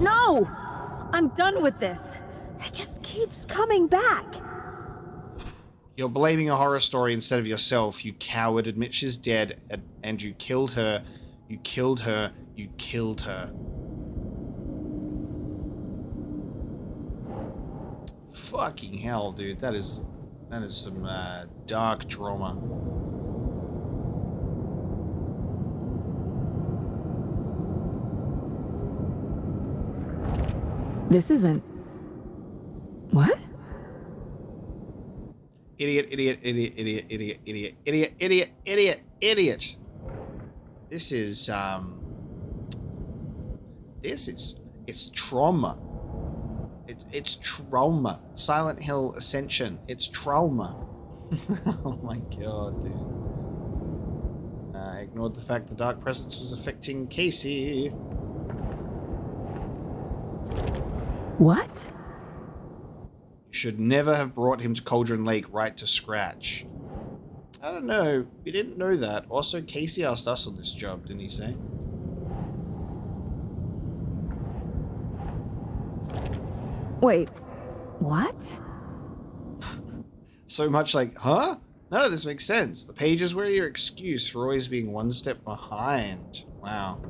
No! I'm done with this. It just keeps coming back. You're blaming a horror story instead of yourself. You coward. Admit she's dead, and you killed her. You killed her. You killed her. Fucking hell, dude. That is some dark trauma. This isn't... What? Idiot, idiot, idiot, idiot, idiot, idiot, idiot, idiot, idiot, idiot. This is, it's trauma. It's trauma. Silent Hill Ascension. It's trauma. Oh my god, dude. I ignored the fact the dark presence was affecting Casey. What? You should never have brought him to Cauldron Lake right to scratch. I don't know. We didn't know that. Also, Casey asked us on this job, didn't he say? Wait, what? So much like, huh? None of this makes sense. The pages were your excuse for always being one step behind. Wow.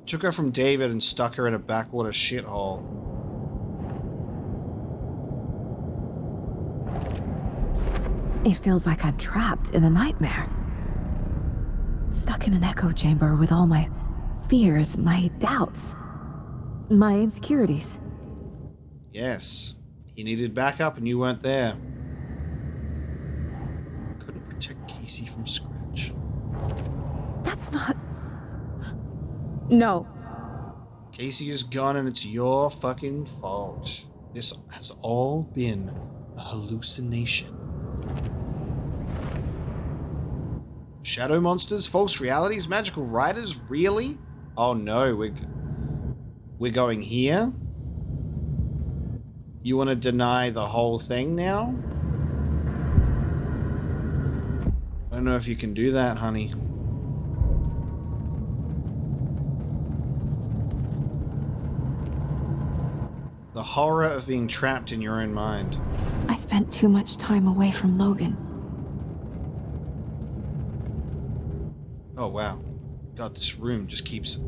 Took her from David and stuck her in a backwater shithole. It feels like I'm trapped in a nightmare. Stuck in an echo chamber with all my fears, my doubts, my insecurities. Yes. He needed backup and you weren't there. Couldn't protect Casey from Scratch. That's not... No. Casey is gone and it's your fucking fault. This has all been a hallucination. Shadow monsters, false realities, magical riders, really? Oh no, we're going here? You want to deny the whole thing now? I don't know if you can do that, honey. The horror of being trapped in your own mind. I spent too much time away from Logan. Oh, wow. God, this room just keeps...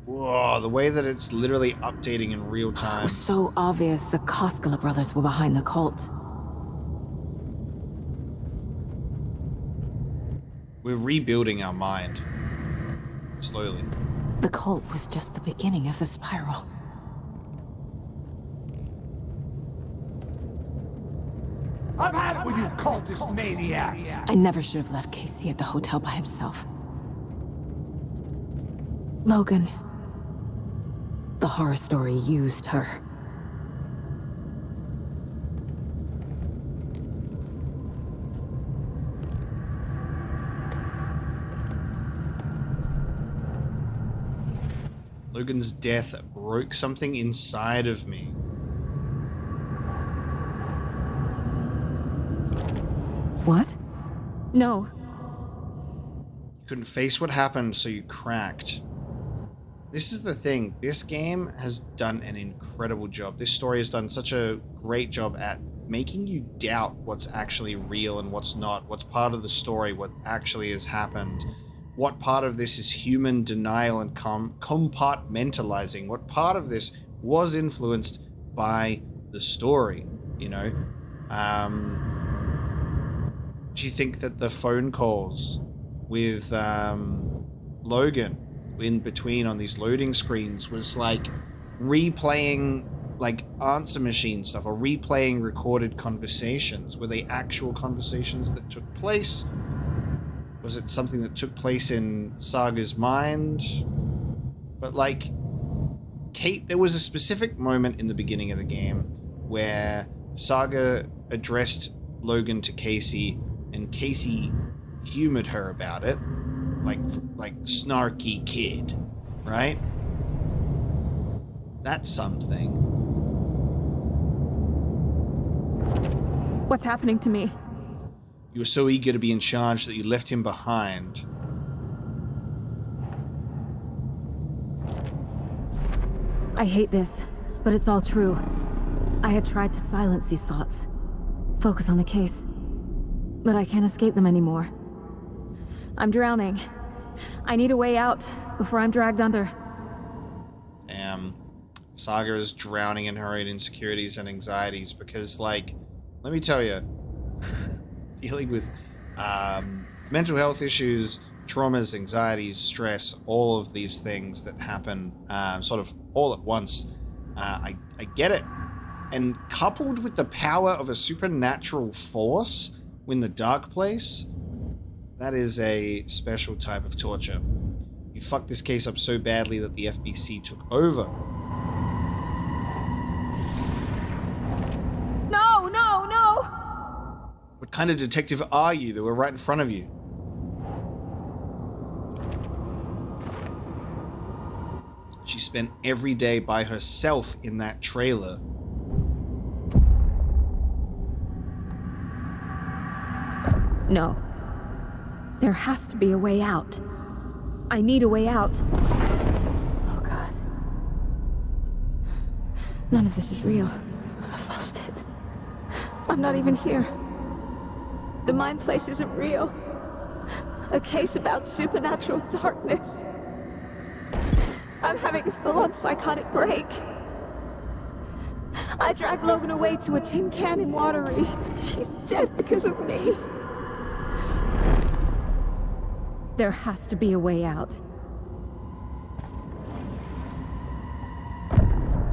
Whoa, the way that it's literally updating in real time. It was so obvious the Koskela brothers were behind the cult. We're rebuilding our mind. Slowly. The cult was just the beginning of the spiral. I've had it with you cultist maniacs! I never should have left Casey at the hotel by himself. Logan. The horror story used her. Logan's death broke something inside of me. What? No. You couldn't face what happened, so you cracked. This is the thing. This game has done an incredible job. This story has done such a great job at making you doubt what's actually real and what's not, what's part of the story, what actually has happened, what part of this is human denial and compartmentalizing, what part of this was influenced by the story, you know? Do you think that the phone calls with Logan in between on these loading screens was like replaying like answer machine stuff or replaying recorded conversations? Were they actual conversations that took place? Was it something that took place in Saga's mind? But like, Kate, there was a specific moment in the beginning of the game where Saga addressed Logan to Casey, and Casey humored her about it, like snarky kid, right? That's something. What's happening to me? You were so eager to be in charge that you left him behind. I hate this, but it's all true. I had tried to silence these thoughts, focus on the case, but I can't escape them anymore. I'm drowning. I need a way out before I'm dragged under. Damn. Saga is drowning in her own insecurities and anxieties because, like, let me tell you, dealing with mental health issues, traumas, anxieties, stress, all of these things that happen sort of all at once, I get it. And coupled with the power of a supernatural force in the dark place, that is a special type of torture. You fucked this case up so badly that the FBC took over. No, no, no! What kind of detective are you? They were right in front of you. She spent every day by herself in that trailer. No. There has to be a way out. I need a way out. Oh, God. None of this is real. I've lost it. I'm not even here. The mind place isn't real. A case about supernatural darkness. I'm having a full-on psychotic break. I dragged Logan away to a tin can in Watery. She's dead because of me. There has to be a way out.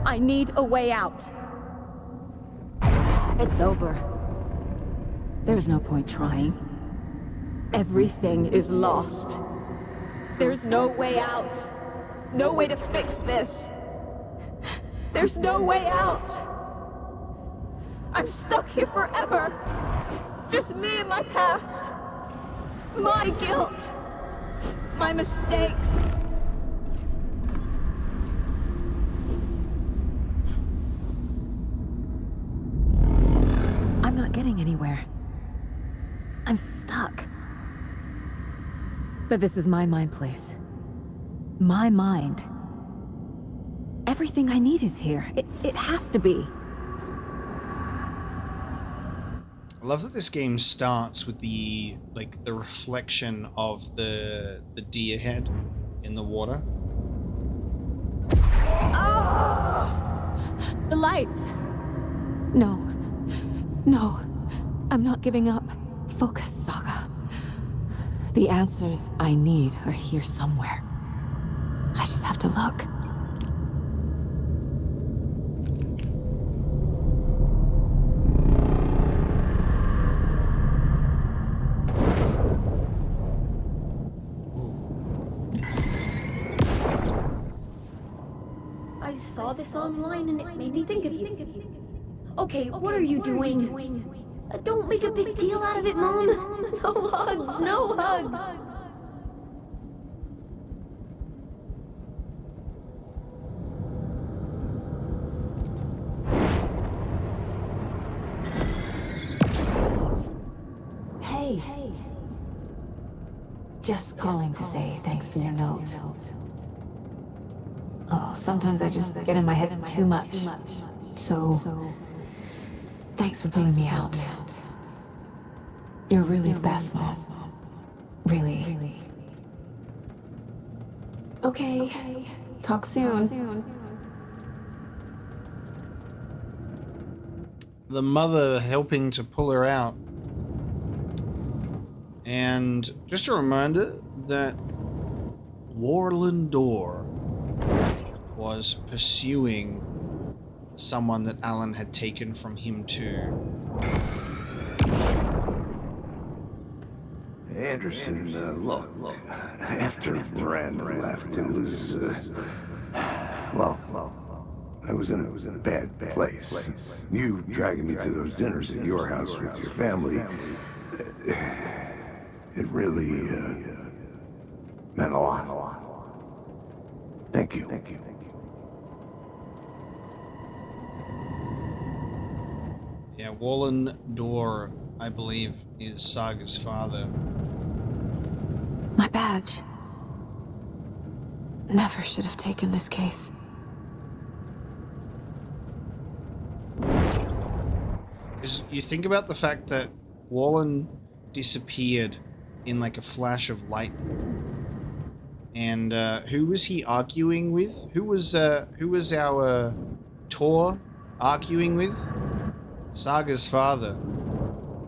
I need a way out. It's over. There's no point trying. Everything is lost. There's no way out. No way to fix this. There's no way out. I'm stuck here forever. Just me and my past. My guilt. My mistakes. I'm not getting anywhere. I'm stuck. But this is my mind place. My mind. Everything I need is here. It has to be. I love that this game starts with the reflection of the deer head in the water. The lights! No. No. I'm not giving up. Focus, Saga. The answers I need are here somewhere. I just have to look. I saw this online and it made me think of you. Okay, what are you doing? Don't make a big deal out of it, Mom. No hugs, no hugs. Just calling to say thanks for your note. Oh, sometimes I just get in my head too much. So, thanks for pulling me out. You're really the best, Mom. Really. Okay. Talk soon. The mother helping to pull her out. And just a reminder that Warland Door was pursuing someone that Alan had taken from him too. Anderson, look, after Miranda left, it was, well, I was in a bad place. You dragging me to those dinners at your house with your family, it really, meant a lot. Thank you. Yeah, Warland Door, I believe, is Saga's father. My badge. Never should have taken this case. Because you think about the fact that Warland disappeared in like a flash of lightning. And who was he arguing with? Who was our Tor arguing with? Saga's father.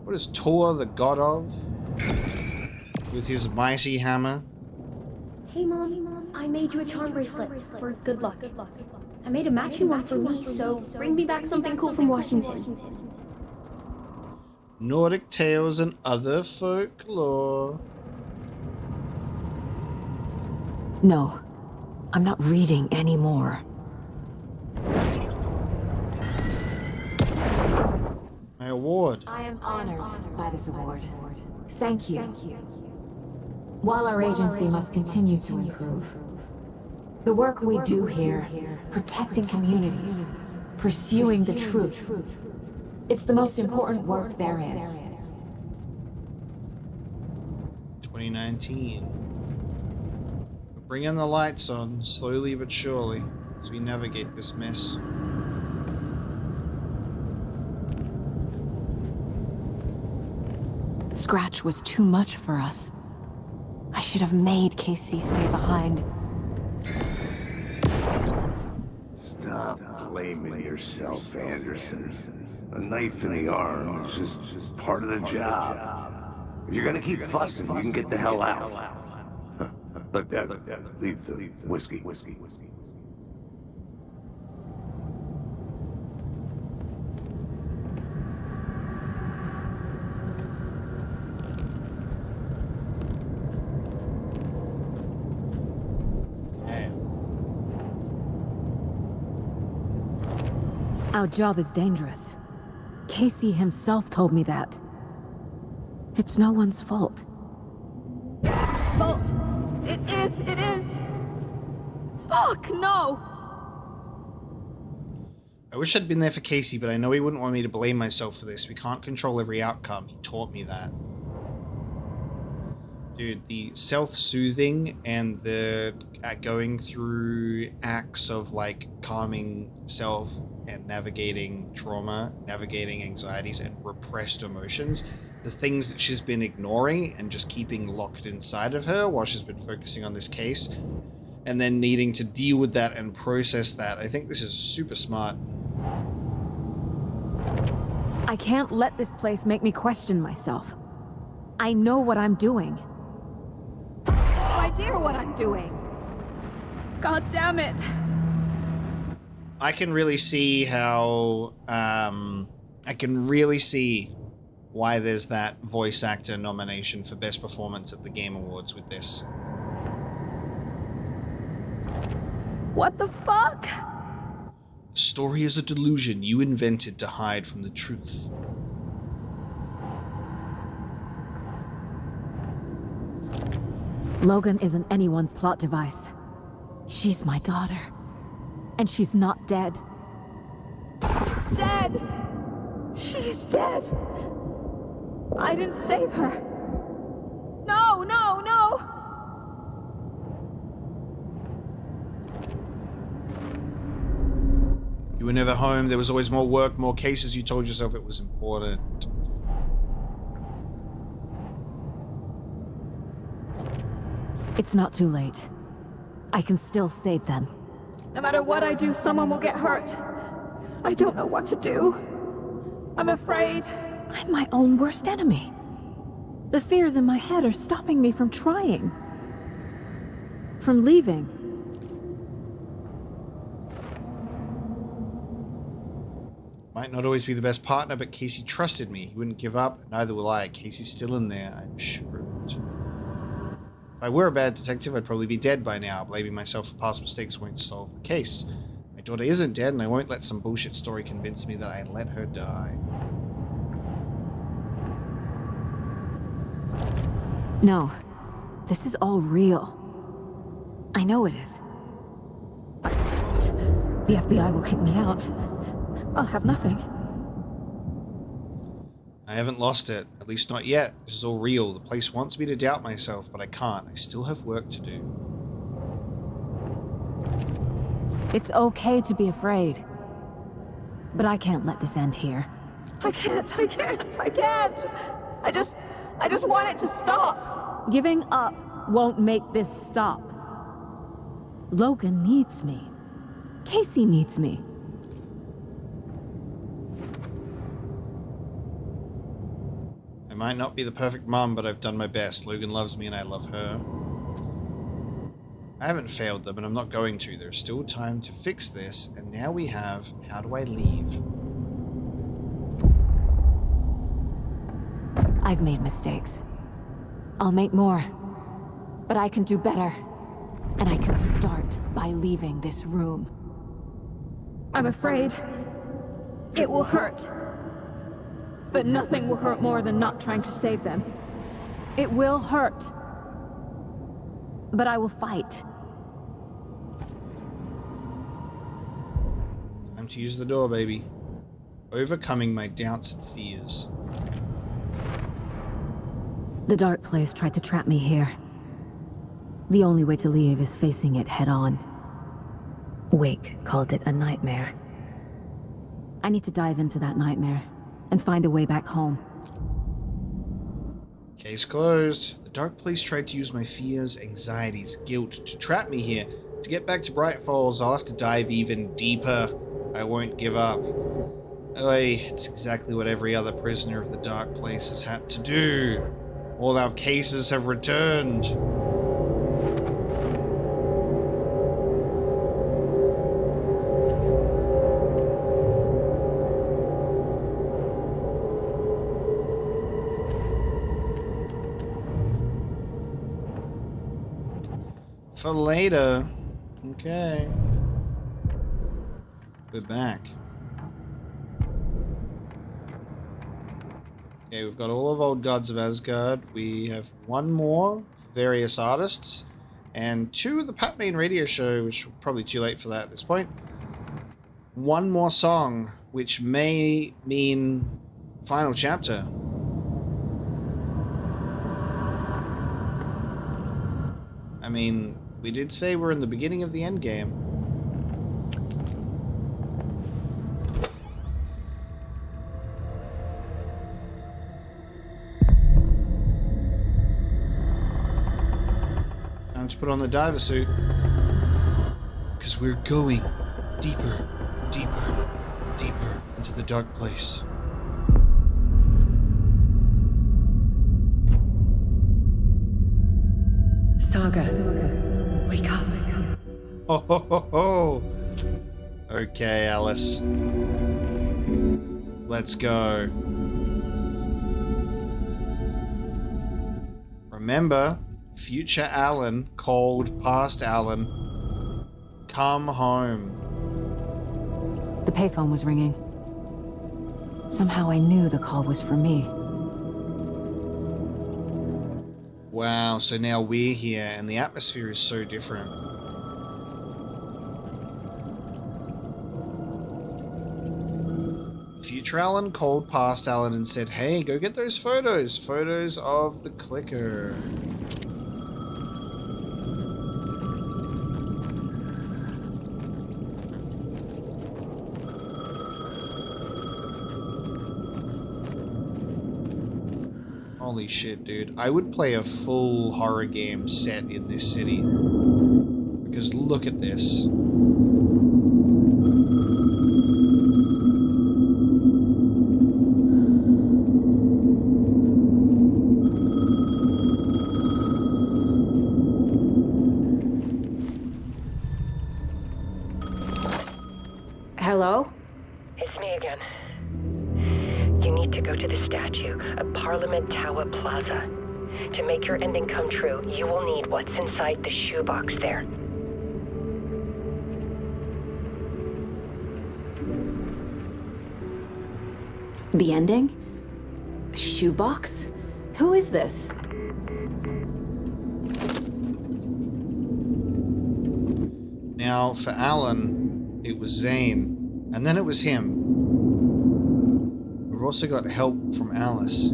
What is Tor the god of? With his mighty hammer? Hey, Mom, I made you a charm bracelet for good luck. I made a matching one for me, so bring me back something cool from Washington. Nordic tales and other folklore. No, I'm not reading anymore. My award. I am honored by this award. Thank you. While our agency must continue to improve, the work we do here, protecting communities, pursuing the truth, it's the most important work there is. 2019. We're bringing the lights on, slowly but surely, as we navigate this mess. Scratch was too much for us. I should have made Casey stay behind. Stop blaming yourself, Anderson. A knife in the arm is just part of the job. If you're gonna keep fussing, you can get the hell out. Look, leave the whiskey. Our job is dangerous. Casey himself told me that. It's no one's fault. Fault! It is! Fuck, no! I wish I'd been there for Casey, but I know he wouldn't want me to blame myself for this. We can't control every outcome. He taught me that. Dude, the self-soothing and the going through acts of like calming self and navigating trauma, navigating anxieties and repressed emotions, the things that she's been ignoring and just keeping locked inside of her while she's been focusing on this case, and then needing to deal with that and process that. I think this is super smart. I can't let this place make me question myself. I know what I'm doing. No idea what I'm doing. God damn it. I can really see how, I can really see why there's that voice actor nomination for Best Performance at the Game Awards with this. What the fuck? Story is a delusion you invented to hide from the truth. Logan isn't anyone's plot device. She's my daughter. And she's not dead. Dead! She's dead! I didn't save her. No! You were never home. There was always more work, more cases. You told yourself it was important. It's not too late. I can still save them. No matter what I do, someone will get hurt. I don't know what to do. I'm afraid. I'm my own worst enemy. The fears in my head are stopping me from trying. From leaving. Might not always be the best partner, but Casey trusted me. He wouldn't give up, and neither will I. Casey's still in there, I'm sure of it. If I were a bad detective, I'd probably be dead by now. Blaming myself for past mistakes won't solve the case. My daughter isn't dead, and I won't let some bullshit story convince me that I let her die. No. This is all real. I know it is. The FBI will kick me out. I'll have nothing. I haven't lost it. At least not yet. This is all real. The place wants me to doubt myself, but I can't. I still have work to do. It's okay to be afraid. But I can't let this end here. I can't. I just want it to stop. Giving up won't make this stop. Logan needs me. Casey needs me. I might not be the perfect mom, but I've done my best. Logan loves me and I love her. I haven't failed them, and I'm not going to. There's still time to fix this, and now we have, how do I leave? I've made mistakes. I'll make more. But I can do better. And I can start by leaving this room. I'm afraid it will hurt. But nothing will hurt more than not trying to save them. It will hurt. But I will fight. Time to use the door, baby. Overcoming my doubts and fears. The dark place tried to trap me here. The only way to leave is facing it head-on. Wake called it a nightmare. I need to dive into that nightmare and find a way back home. Case closed. The dark place tried to use my fears, anxieties, guilt to trap me here. To get back to Bright Falls, I'll have to dive even deeper. I won't give up. Oy, it's exactly what every other prisoner of the dark place has had to do. All our cases have returned. For later. Okay. We're back. Okay, we've got all of Old Gods of Asgard. We have one more for various artists, and 2 of the Pat Main radio show, which probably too late for that at this point. One more song, which may mean final chapter. I mean, we did say we're in the beginning of the end game. Time to put on the diver suit. Because we're going deeper, deeper, deeper into the dark place. Saga, wake up. Ho ho ho ho. Okay, Alice. Let's go. Remember, future Alan called past Alan. Come home. The payphone was ringing. Somehow I knew the call was for me. Wow, so now we're here and the atmosphere is so different. Future Alan called past Alan and said, hey, go get those photos. Photos of the clicker. Holy shit, dude. I would play a full horror game set in this city. Because look at this. Hello? It's me again. You need to go to the statue at Parliament Tower Plaza. To make your ending come true, you will need what's inside the shoebox there. The ending? A shoebox? Who is this? Now, for Alan, it was Zane, and then it was him. We've also got help from Alice.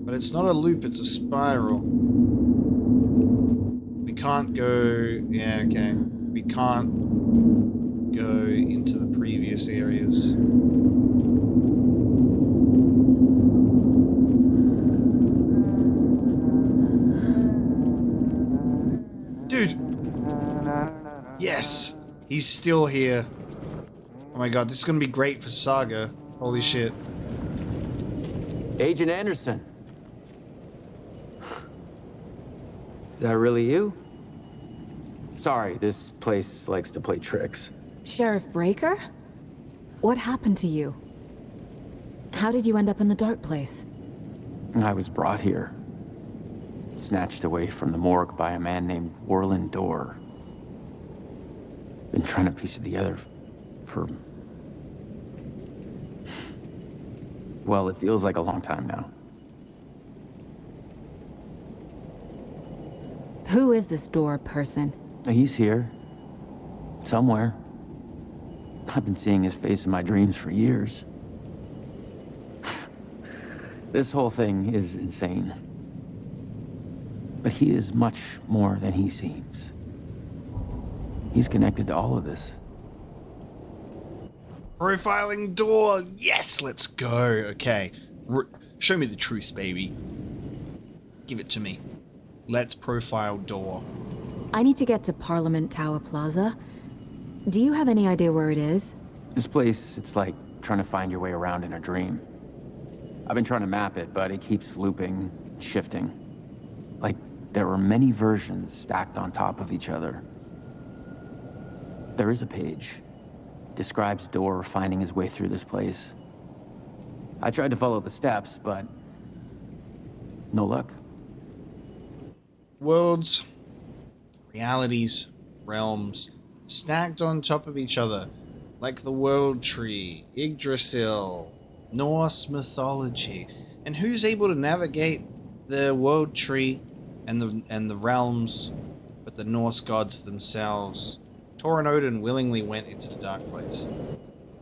But it's not a loop, it's a spiral. We can't go... Yeah, okay. We can't go into the previous areas. Dude! Yes! He's still here. Oh my god, this is gonna be great for Saga. Holy shit. Agent Anderson. Is that really you? Sorry, this place likes to play tricks. Sheriff Breaker? What happened to you? How did you end up in the dark place? I was brought here. Snatched away from the morgue by a man named Warland Dorr. Been trying to piece it together for... Well, it feels like a long time now. Who is this Dorr person? He's here. Somewhere. I've been seeing his face in my dreams for years. This whole thing is insane. But he is much more than he seems. He's connected to all of this. Profiling door. Yes, let's go. Okay. Show me the truth, baby. Give it to me. Let's profile door. I need to get to Parliament Tower Plaza. Do you have any idea where it is? This place, it's like trying to find your way around in a dream. I've been trying to map it, but it keeps looping, shifting. Like there are many versions stacked on top of each other. There is a page. Describes Dorr finding his way through this place. I tried to follow the steps, but no luck. Worlds, realities, realms, stacked on top of each other, like the World Tree, Yggdrasil, Norse mythology. And who's able to navigate the World Tree and the realms but the Norse gods themselves? Thor and Odin willingly went into the dark place.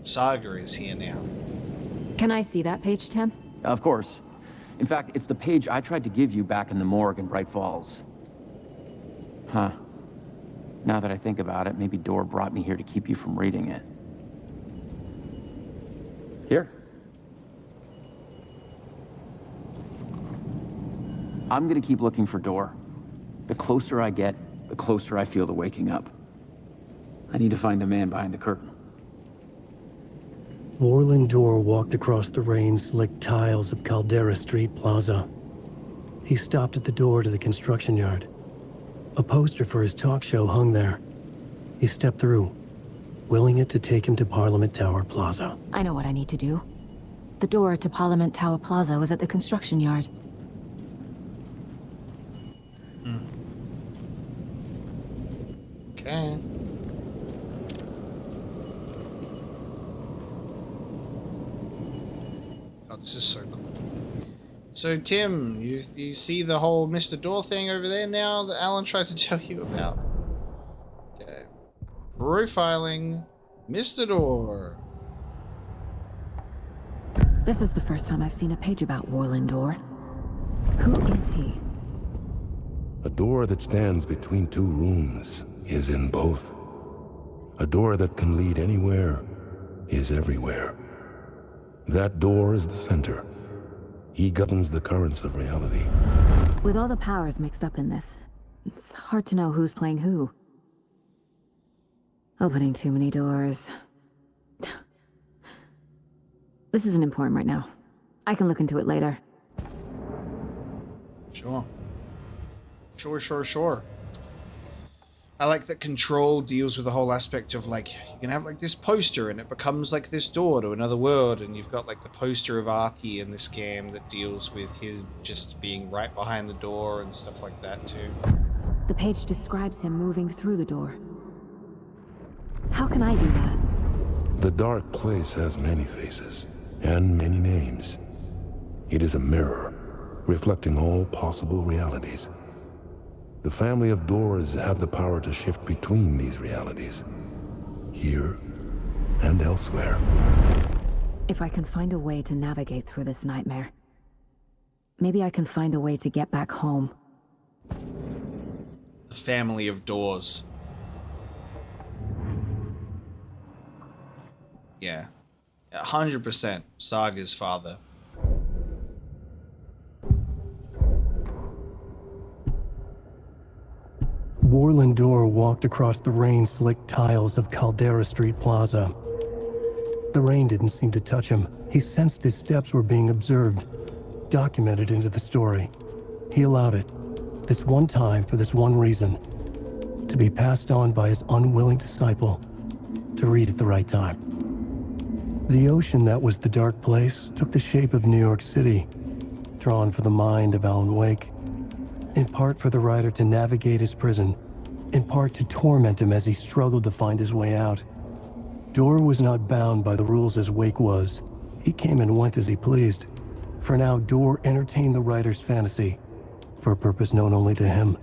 Saga is here now. Can I see that page, Tim? Of course. In fact, it's the page I tried to give you back in the morgue in Bright Falls. Huh. Now that I think about it, maybe Dorr brought me here to keep you from reading it. Here. I'm gonna keep looking for Dorr. The closer I get, the closer I feel to waking up. I need to find the man behind the curtain. Warland Dorr walked across the rain-slicked tiles of Caldera Street Plaza. He stopped at the door to the construction yard. A poster for his talk show hung there. He stepped through, willing it to take him to Parliament Tower Plaza. I know what I need to do. The door to Parliament Tower Plaza was at the construction yard. Okay. Oh, this is so cool. So, Tim, you see the whole Mr. Door thing over there now that Alan tried to tell you about? Okay. Profiling Mr. Door. This is the first time I've seen a page about Warland Dorr. Who is he? A door that stands between two rooms is in both. A door that can lead anywhere is everywhere. That door is the center, He governs the currents of reality. With all the powers mixed up in this, it's hard to know who's playing who. Opening too many doors. This isn't important right now. I can look into it later. Sure. Sure. I like that Control deals with the whole aspect of, like, you can have, like, this poster and it becomes, like, this door to another world, and you've got, like, the poster of Artie in this game that deals with his just being right behind the door and stuff like that, too. The page describes him moving through the door. How can I do that? The dark place has many faces, and many names. It is a mirror, reflecting all possible realities. The family of doors have the power to shift between these realities, here and elsewhere. If I can find a way to navigate through this nightmare, maybe I can find a way to get back home. The family of doors. Yeah. 100% Saga's father. Warland Dorr walked across the rain-slicked tiles of Caldera Street Plaza. The rain didn't seem to touch him. He sensed his steps were being observed, documented into the story. He allowed it, this one time for this one reason, to be passed on by his unwilling disciple, to read at the right time. The ocean that was the dark place took the shape of New York City, drawn for the mind of Alan Wake. In part for the writer to navigate his prison, in part to torment him as he struggled to find his way out. Dorr was not bound by the rules as Wake was. He came and went as he pleased. For now, Dorr entertained the writer's fantasy, for a purpose known only to him.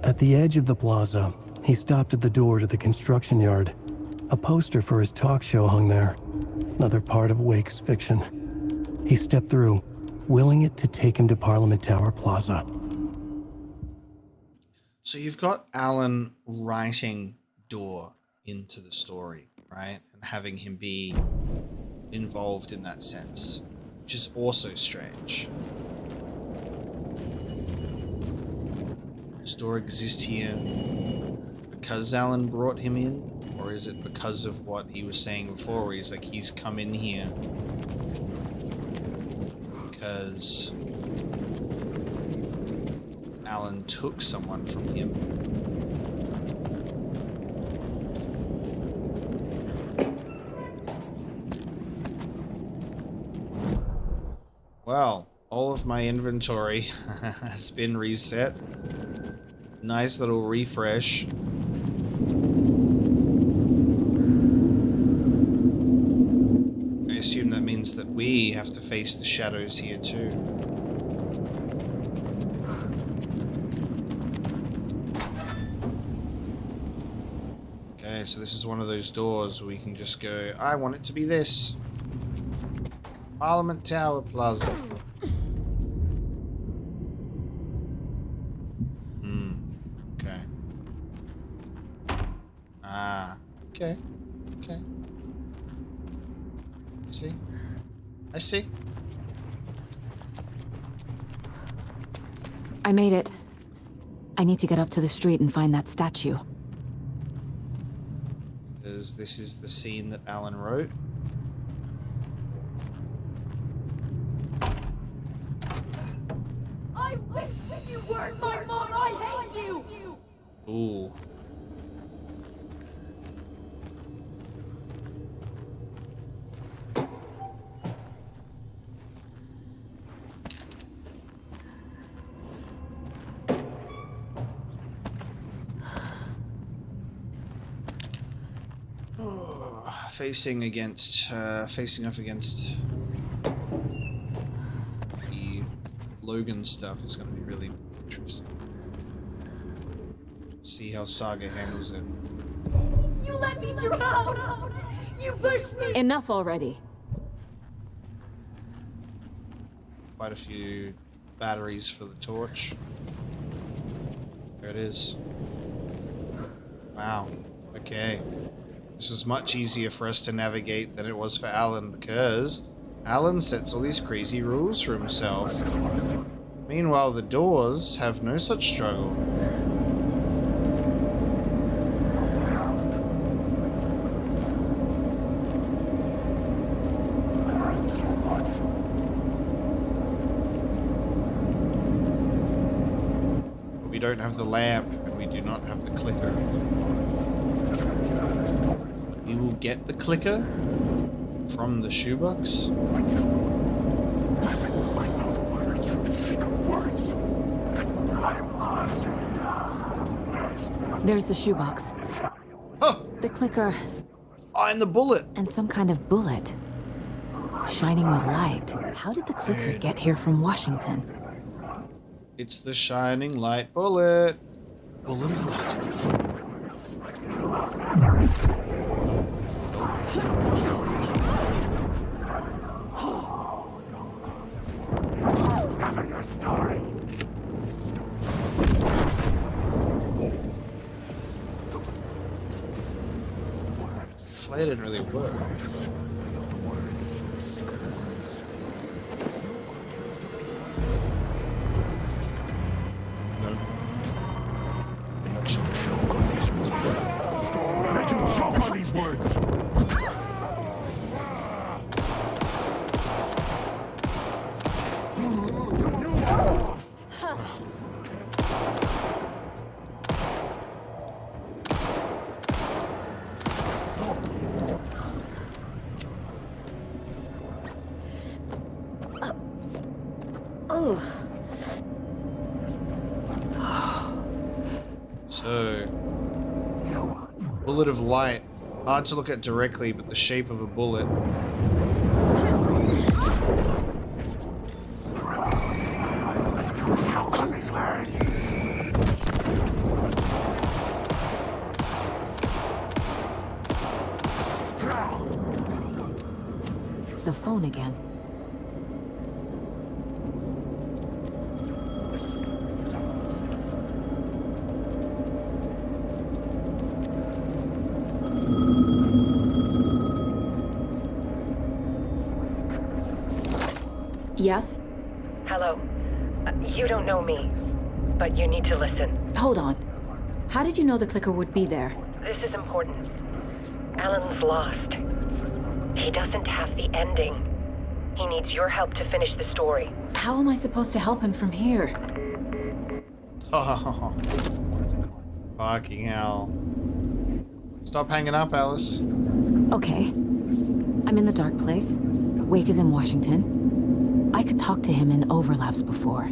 At the edge of the plaza, he stopped at the door to the construction yard. A poster for his talk show hung there, another part of Wake's fiction. He stepped through, willing it to take him to Parliament Tower Plaza. So you've got Alan writing Dorr into the story, right? And having him be involved in that sense, which is also strange. Does Dorr exist here because Alan brought him in? Or is it because of what he was saying before, where he's like, he's come in here because Alan took someone from him? Well, all of my inventory has been reset. Nice little refresh. I assume that means that we have to face the shadows here too. Okay, so this is one of those doors where we can just go, I want it to be this. Parliament Tower Plaza. Okay. Okay. Okay. See? I see. I made it. I need to get up to the street and find that statue. Because this is the scene that Alan wrote. I wish you weren't my mom. I hate you. Ooh. Facing off against the Logan stuff is going to be really interesting. Let's see how Saga handles it. You let me drown. You pushed me. Enough already. Quite a few batteries for the torch. There it is. Wow. Okay. This was much easier for us to navigate than it was for Alan, because Alan sets all these crazy rules for himself. Meanwhile, the doors have no such struggle. We don't have the lamp, and we do not have the clicker. We will get the clicker from the shoebox. There's the shoebox. Oh! The clicker. Oh, and the bullet. And some kind of bullet. Shining with light. How did the clicker get here from Washington? It's the shining light bullet. Bullet of light. Story. Flare didn't really work. No. Make him choke on these words. So, bullet of light. Hard to look at directly, but the shape of a bullet. The phone again. Yes? Hello. You don't know me, but you need to listen. Hold on. How did you know the clicker would be there? This is important. Alan's lost. He doesn't have the ending. He needs your help to finish the story. How am I supposed to help him from here? Oh, fucking hell. Stop hanging up, Alice. Okay. I'm in the dark place. Wake is in Washington. I could talk to him in overlaps before.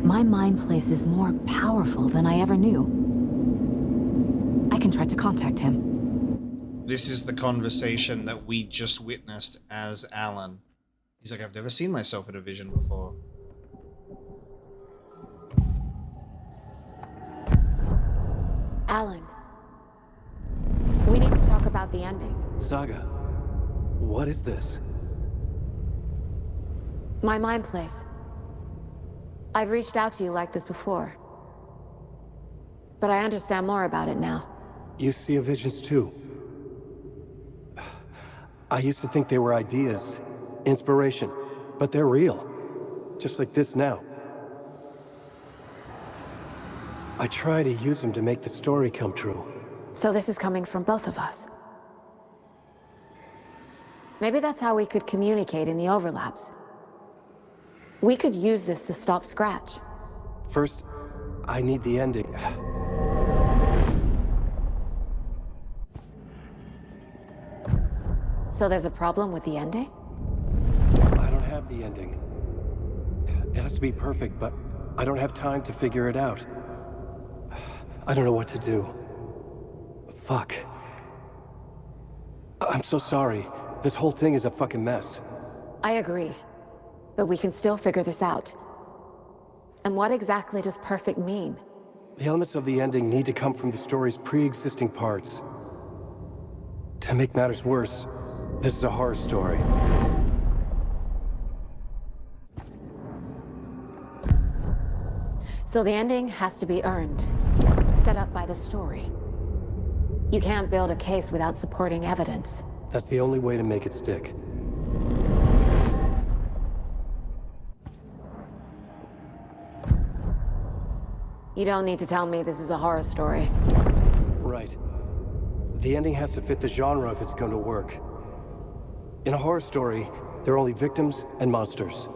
My mind place is more powerful than I ever knew. I can try to contact him. This is the conversation that we just witnessed as Alan. He's like, I've never seen myself in a vision before. Alan. We need to talk about the ending. Saga, what is this? My mind place. I've reached out to you like this before. But I understand more about it now. You see visions too. I used to think they were ideas, inspiration, but they're real. Just like this now. I try to use them to make the story come true. So this is coming from both of us. Maybe that's how we could communicate in the overlaps. We could use this to stop Scratch. First, I need the ending. So there's a problem with the ending? I don't have the ending. It has to be perfect, but I don't have time to figure it out. I don't know what to do. Fuck. I'm so sorry. This whole thing is a fucking mess. I agree. But we can still figure this out. And what exactly does perfect mean? The elements of the ending need to come from the story's pre-existing parts. To make matters worse, this is a horror story. So the ending has to be earned. Set up by the story. You can't build a case without supporting evidence. That's the only way to make it stick. You don't need to tell me this is a horror story. Right. The ending has to fit the genre if it's going to work. In a horror story, there are only victims and monsters.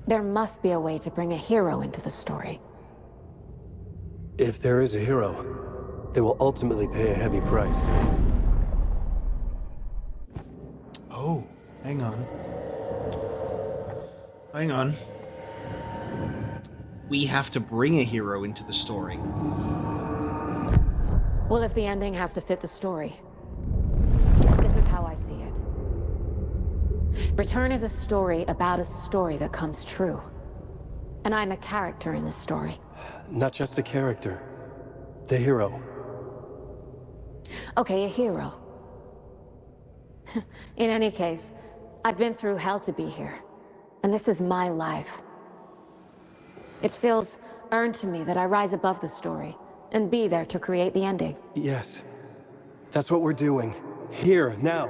There must be a way to bring a hero into the story. If there is a hero, they will ultimately pay a heavy price. Oh, hang on. Hang on. We have to bring a hero into the story. Well, if the ending has to fit the story, this is how I see it. Return is a story about a story that comes true. And I'm a character in this story. Not just a character. The hero. Okay, a hero. In any case, I've been through hell to be here. And this is my life. It feels earned to me that I rise above the story and be there to create the ending. Yes. That's what we're doing. Here, now.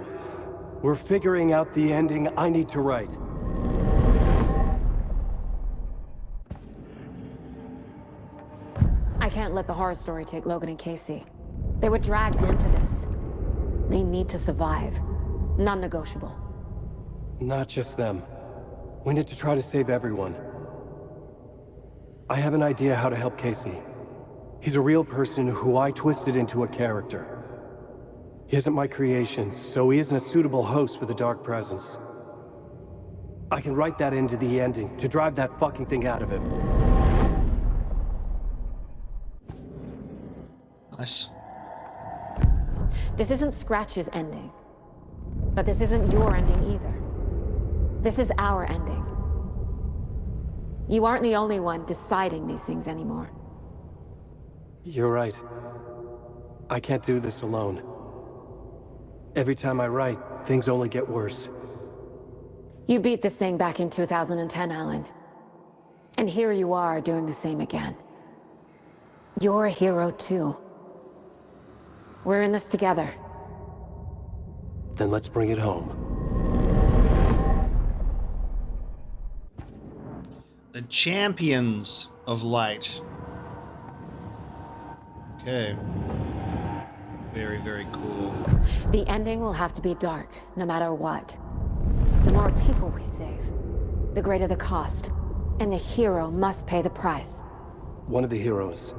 We're figuring out the ending I need to write. I can't let the horror story take Logan and Casey. They were dragged into this. They need to survive. Non-negotiable. Not just them. We need to try to save everyone. I have an idea how to help Casey. He's a real person who I twisted into a character. He isn't my creation, so he isn't a suitable host for the Dark Presence. I can write that into the ending to drive that fucking thing out of him. Nice. This isn't Scratch's ending. But this isn't your ending either. This is our ending. You aren't the only one deciding these things anymore. You're right. I can't do this alone. Every time I write, things only get worse. You beat this thing back in 2010, Alan. And here you are doing the same again. You're a hero too. We're in this together. Then let's bring it home. The champions of light. Okay. Very, very cool. The ending will have to be dark, no matter what. The more people we save, the greater the cost. And the hero must pay the price. One of the heroes.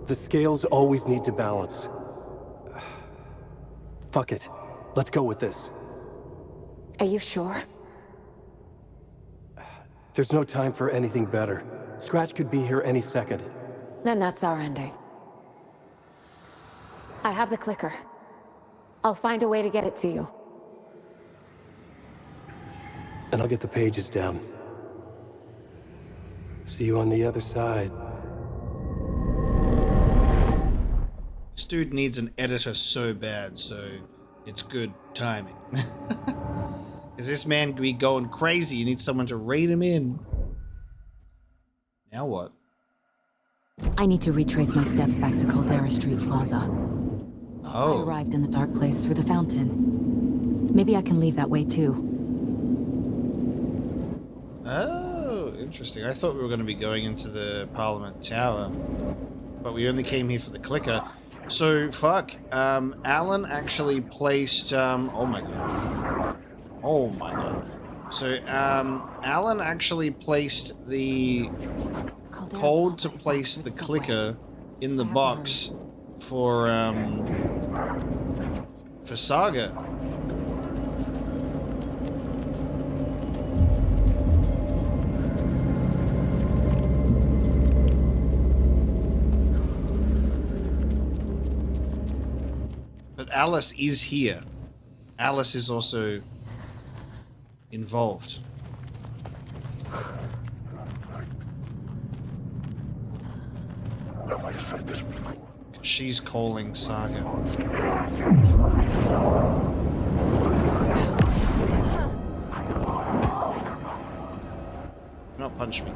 The scales always need to balance. Fuck it. Let's go with this. Are you sure? There's no time for anything better. Scratch could be here any second. Then that's our ending. I have the clicker. I'll find a way to get it to you. And I'll get the pages down. See you on the other side. This dude needs an editor so bad, so it's good timing. Because this man could be going crazy. You need someone to rein him in. Now what? I need to retrace my steps back to Caldera Street Plaza. Oh. I arrived in the dark place through the fountain. Maybe I can leave that way too. Oh, interesting. I thought we were going to be going into the Parliament Tower, but we only came here for the clicker. So, fuck. Alan actually placed, oh my god. Oh my god. So, Alan actually placed the code to place the clicker in the box for Saga. But Alice is here. Alice is also involved. Have I said this before? She's calling Saga. Do not punch me.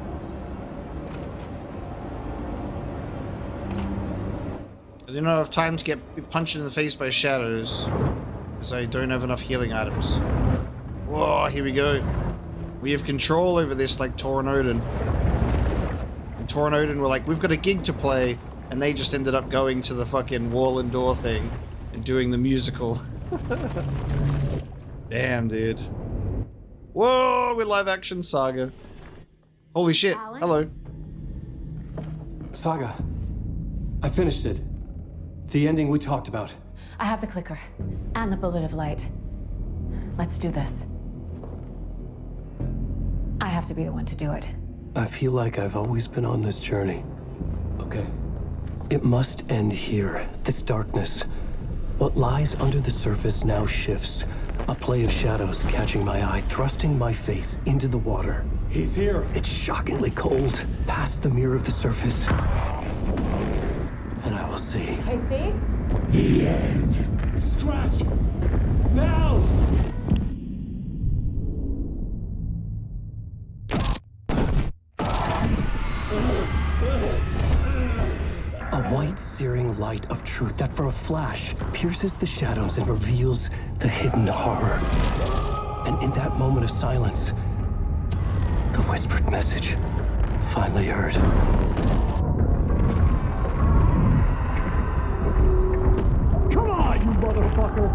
I do not have time to get punched in the face by shadows, because I don't have enough healing items. Whoa, here we go. We have control over this like Tor and Odin. Tornado and were like, we've got a gig to play, and they just ended up going to the fucking wall and door thing and doing the musical. Damn, dude. Whoa, we're live action Saga. Holy shit. Alan? Hello. Saga, I finished it. The ending we talked about. I have the clicker and the bullet of light. Let's do this. I have to be the one to do it. I feel like I've always been on this journey. Okay. It must end here. This darkness. What lies under the surface now shifts. A play of shadows catching my eye, thrusting my face into the water. He's here. It's shockingly cold. Past the mirror of the surface. And I will see. Casey? The end. Scratch! Now! A white, searing light of truth that for a flash pierces the shadows and reveals the hidden horror. And in that moment of silence, the whispered message finally heard. Come on, you motherfucker!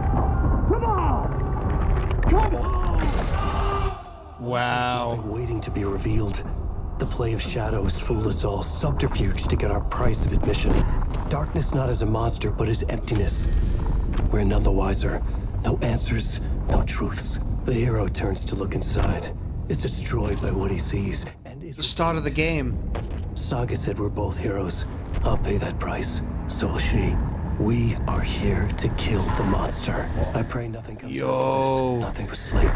Come on! Come on! Wow. Something waiting to be revealed. The play of shadows fool us all, subterfuge to get our price of admission. Darkness not as a monster, but as emptiness. We're none the wiser. No answers, no truths. The hero turns to look inside. Is destroyed by what he sees. And is the start of the game. Saga said we're both heroes. I'll pay that price. So will she. We are here to kill the monster. I pray nothing comes of this. Nothing but sleep.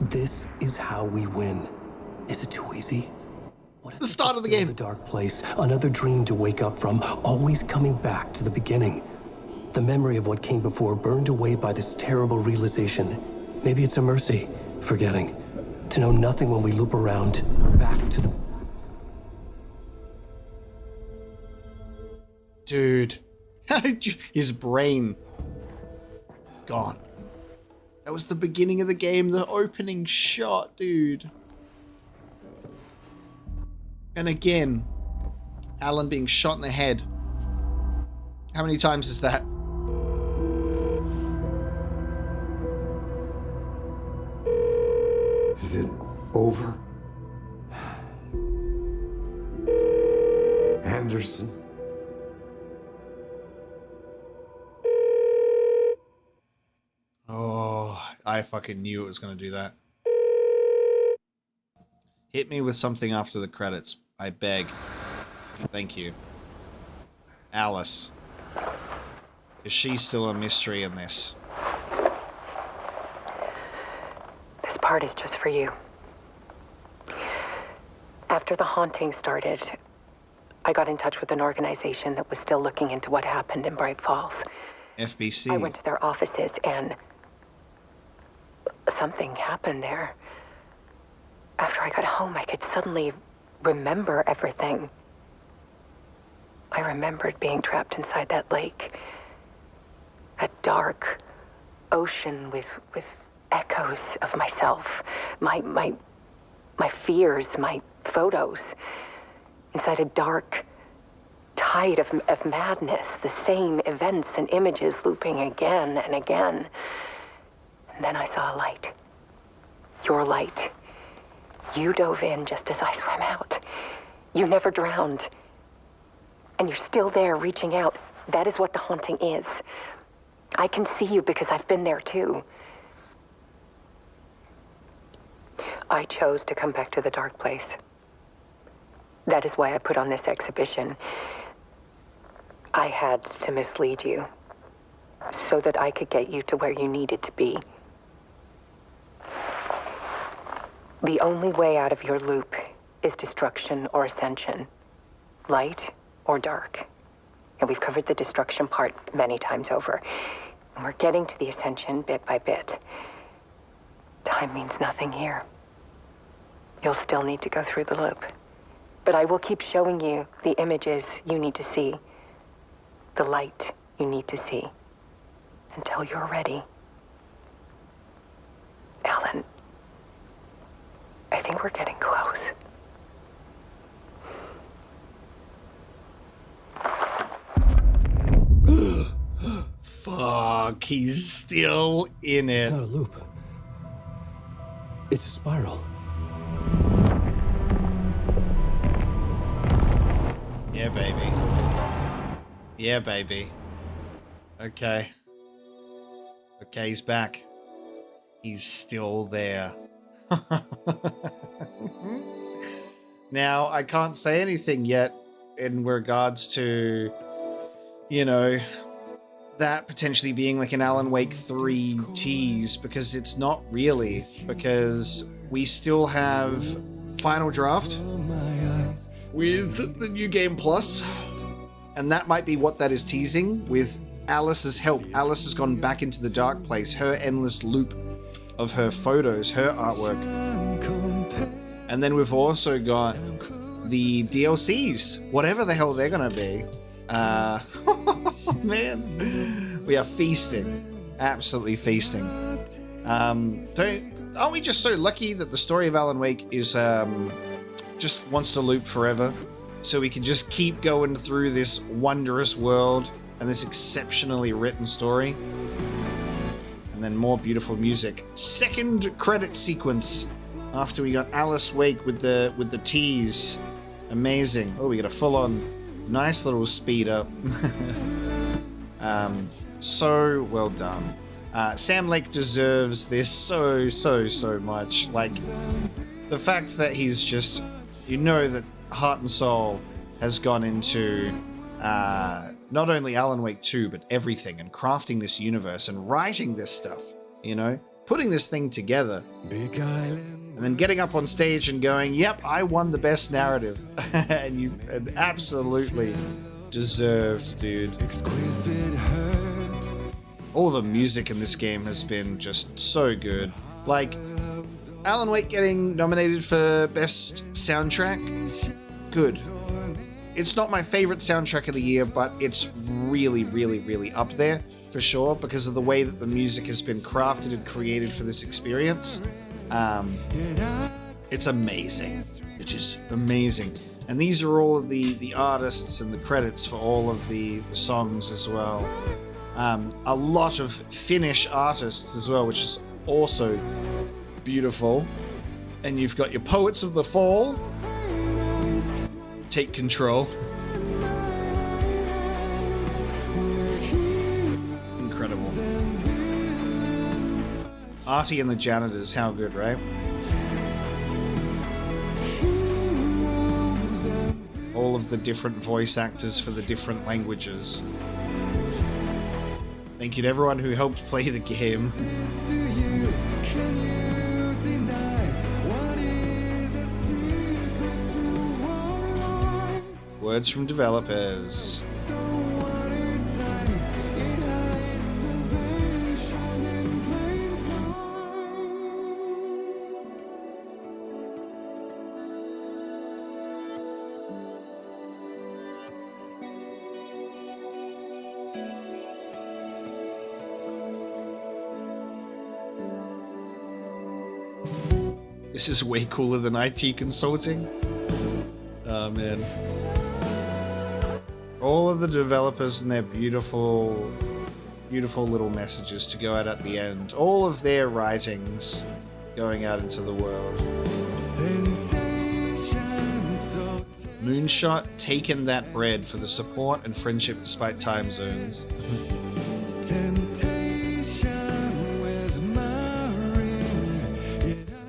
This is how we win. Is it too easy? The start of the game. The dark place, another dream to wake up from, always coming back to the beginning. The memory of what came before burned away by this terrible realization. Maybe it's a mercy, forgetting. To know nothing when we loop around, back to the... Dude. His brain gone. That was the beginning of the game, the opening shot, dude. And again, Alan being shot in the head. How many times is that? Is it over? Anderson? Oh, I fucking knew it was going to do that. Hit me with something after the credits. I beg. Thank you. Alice. Because she's still a mystery in this. This part is just for you. After the haunting started, I got in touch with an organization that was still looking into what happened in Bright Falls. FBC. I went to their offices and something happened there. After I got home, I could suddenly remember everything. I remembered being trapped inside that lake. A dark ocean with echoes of myself. My fears, my photos. Inside a dark tide of madness. The same events and images looping again and again. And then I saw a light. Your light. You dove in just as I swam out. You never drowned. And you're still there reaching out. That is what the haunting is. I can see you because I've been there too. I chose to come back to the dark place. That is why I put on this exhibition. I had to mislead you so that I could get you to where you needed to be. The only way out of your loop is destruction or ascension, light or dark. And we've covered the destruction part many times over. And we're getting to the ascension bit by bit. Time means nothing here. You'll still need to go through the loop. But I will keep showing you the images you need to see, the light you need to see, until you're ready. Alan, I think we're getting close. Fuck, he's still in it. It's not a loop. It's a spiral. Yeah, baby. Yeah, baby. Okay. Okay, he's back. He's still there. Now, I can't say anything yet in regards to, you know, that potentially being like an Alan Wake 3 tease, because it's not really, because we still have Final Draft with the New Game Plus, and that might be what that is teasing with Alice's help. Alice has gone back into the dark place, her endless loop of her photos, her artwork. And then we've also got the DLCs, whatever the hell they're gonna be. Man, we are feasting, absolutely feasting. Aren't we just so lucky that the story of Alan Wake is just wants to loop forever, so we can just keep going through this wondrous world and this exceptionally written story. And then more beautiful music. Second credit sequence after we got Alice Wake with the tease. Amazing. Oh, we got a full-on nice little speed up. So well done. Sam Lake deserves this so much. Like, the fact that he's just, you know, that heart and soul has gone into not only Alan Wake 2, but everything, and crafting this universe and writing this stuff, you know, putting this thing together. Big Island. And then getting up on stage and going, yep, I won the best narrative. And you absolutely deserved, dude. All the music in this game has been just so good. Like, Alan Wake getting nominated for Best Soundtrack, good. It's not my favorite soundtrack of the year, but it's really up there, for sure, because of the way that the music has been crafted and created for this experience. It's amazing. It is amazing. And these are all of the artists and the credits for all of the songs as well. A lot of Finnish artists as well, which is also beautiful. And you've got your Poets of the Fall. Take Control. Incredible. Artie and the Janitors, how good, right? All of the different voice actors for the different languages. Thank you to everyone who helped play the game. Words from developers. This is way cooler than IT consulting. Oh man. All of the developers and their beautiful little messages to go out at the end. All of their writings going out into the world. Moonshot, taken that bread for the support and friendship despite time zones.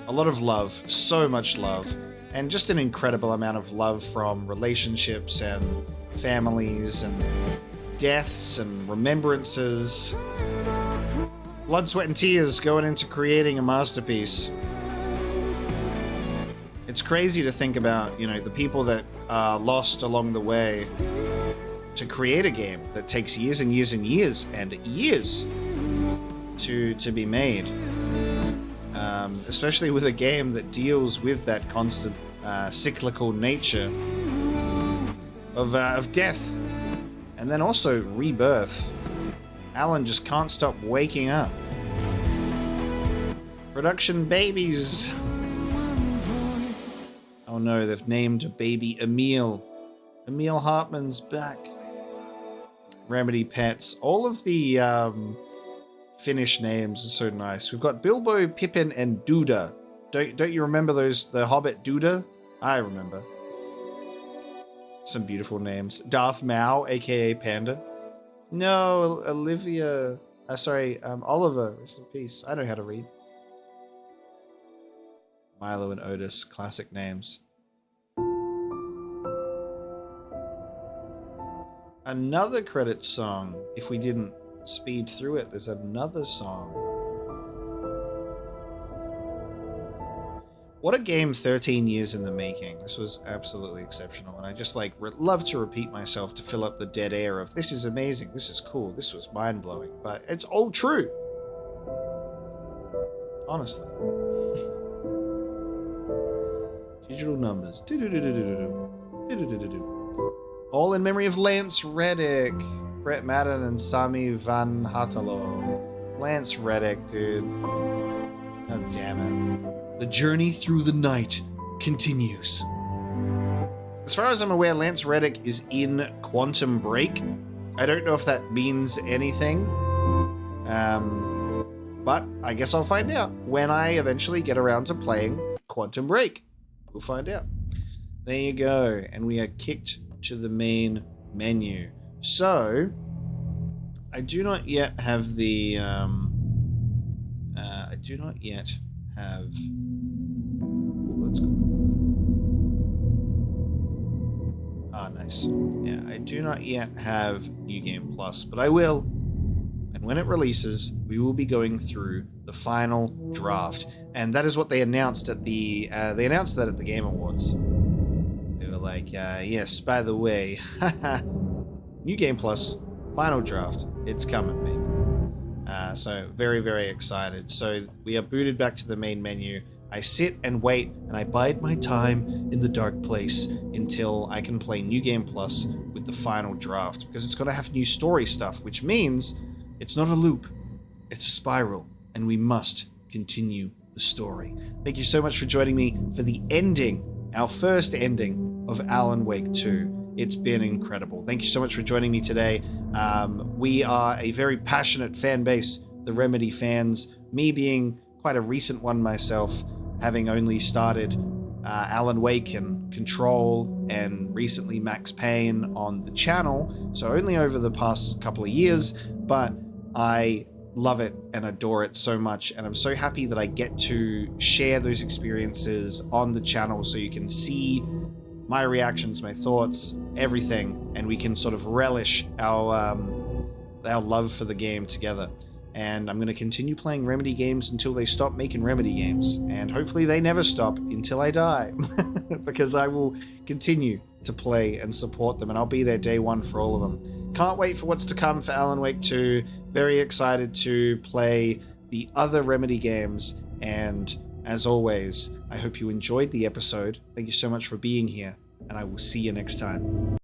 A lot of love, so much love, and just an incredible amount of love from relationships and families and deaths and remembrances. Blood, sweat, and tears going into creating a masterpiece. It's crazy to think about, you know, the people that are lost along the way to create a game that takes years and years and years and years to be made. Especially with a game that deals with that constant cyclical nature of death and then also rebirth. Alan just can't stop waking up. Production babies. Oh no, they've named baby Emil. Emil Hartman's back. Remedy Pets. All of the Finnish names are so nice. We've got Bilbo, Pippin, and Duda. Don't you remember the Hobbit Duda? I remember. Some beautiful names. Darth Mao, aka Panda. No, Olivia. Oliver. Rest in peace. I know how to read. Milo and Otis, classic names. Another credit song. If we didn't speed through it, there's another song. What a game 13 years in the making. This was absolutely exceptional. And I just love to repeat myself to fill up the dead air of this is amazing, this is cool, this was mind-blowing. But it's all true. Honestly. Digital numbers. All in memory of Lance Reddick, Brett Madden, and Sami Van Hartalo. Lance Reddick, dude. God damn it. The journey through the night continues. As far as I'm aware, Lance Reddick is in Quantum Break. I don't know if that means anything. But I guess I'll find out when I eventually get around to playing Quantum Break. We'll find out. There you go. And we are kicked to the main menu. So, I do not yet have the... I do not yet have... Ooh, let's go. Ah, nice. Yeah, I do not yet have New Game Plus, but I will. And when it releases, we will be going through the final draft. And that is what they announced at the... they announced that at the Game Awards. They were like, yes, by the way, New Game Plus, final draft, it's coming, baby. So very, very excited. So we are booted back to the main menu. I sit and wait, and I bide my time in the dark place until I can play New Game Plus with the final draft, because it's going to have new story stuff, which means it's not a loop, it's a spiral, and we must continue the story. Thank you so much for joining me for the ending, our first ending of Alan Wake 2. It's been incredible. Thank you so much for joining me today. We are a very passionate fan base, the Remedy fans, me being quite a recent one myself, having only started Alan Wake and Control and recently Max Payne on the channel, so only over the past couple of years, but I love it and adore it so much, and I'm so happy that I get to share those experiences on the channel so you can see my reactions, my thoughts, everything, and we can sort of relish our love for the game together. And I'm going to continue playing Remedy games until they stop making Remedy games, and hopefully they never stop until I die, because I will continue to play and support them, and I'll be there day one for all of them. Can't wait for what's to come for Alan Wake 2. Very excited to play the other Remedy games, and as always, I hope you enjoyed the episode. Thank you so much for being here, and I will see you next time.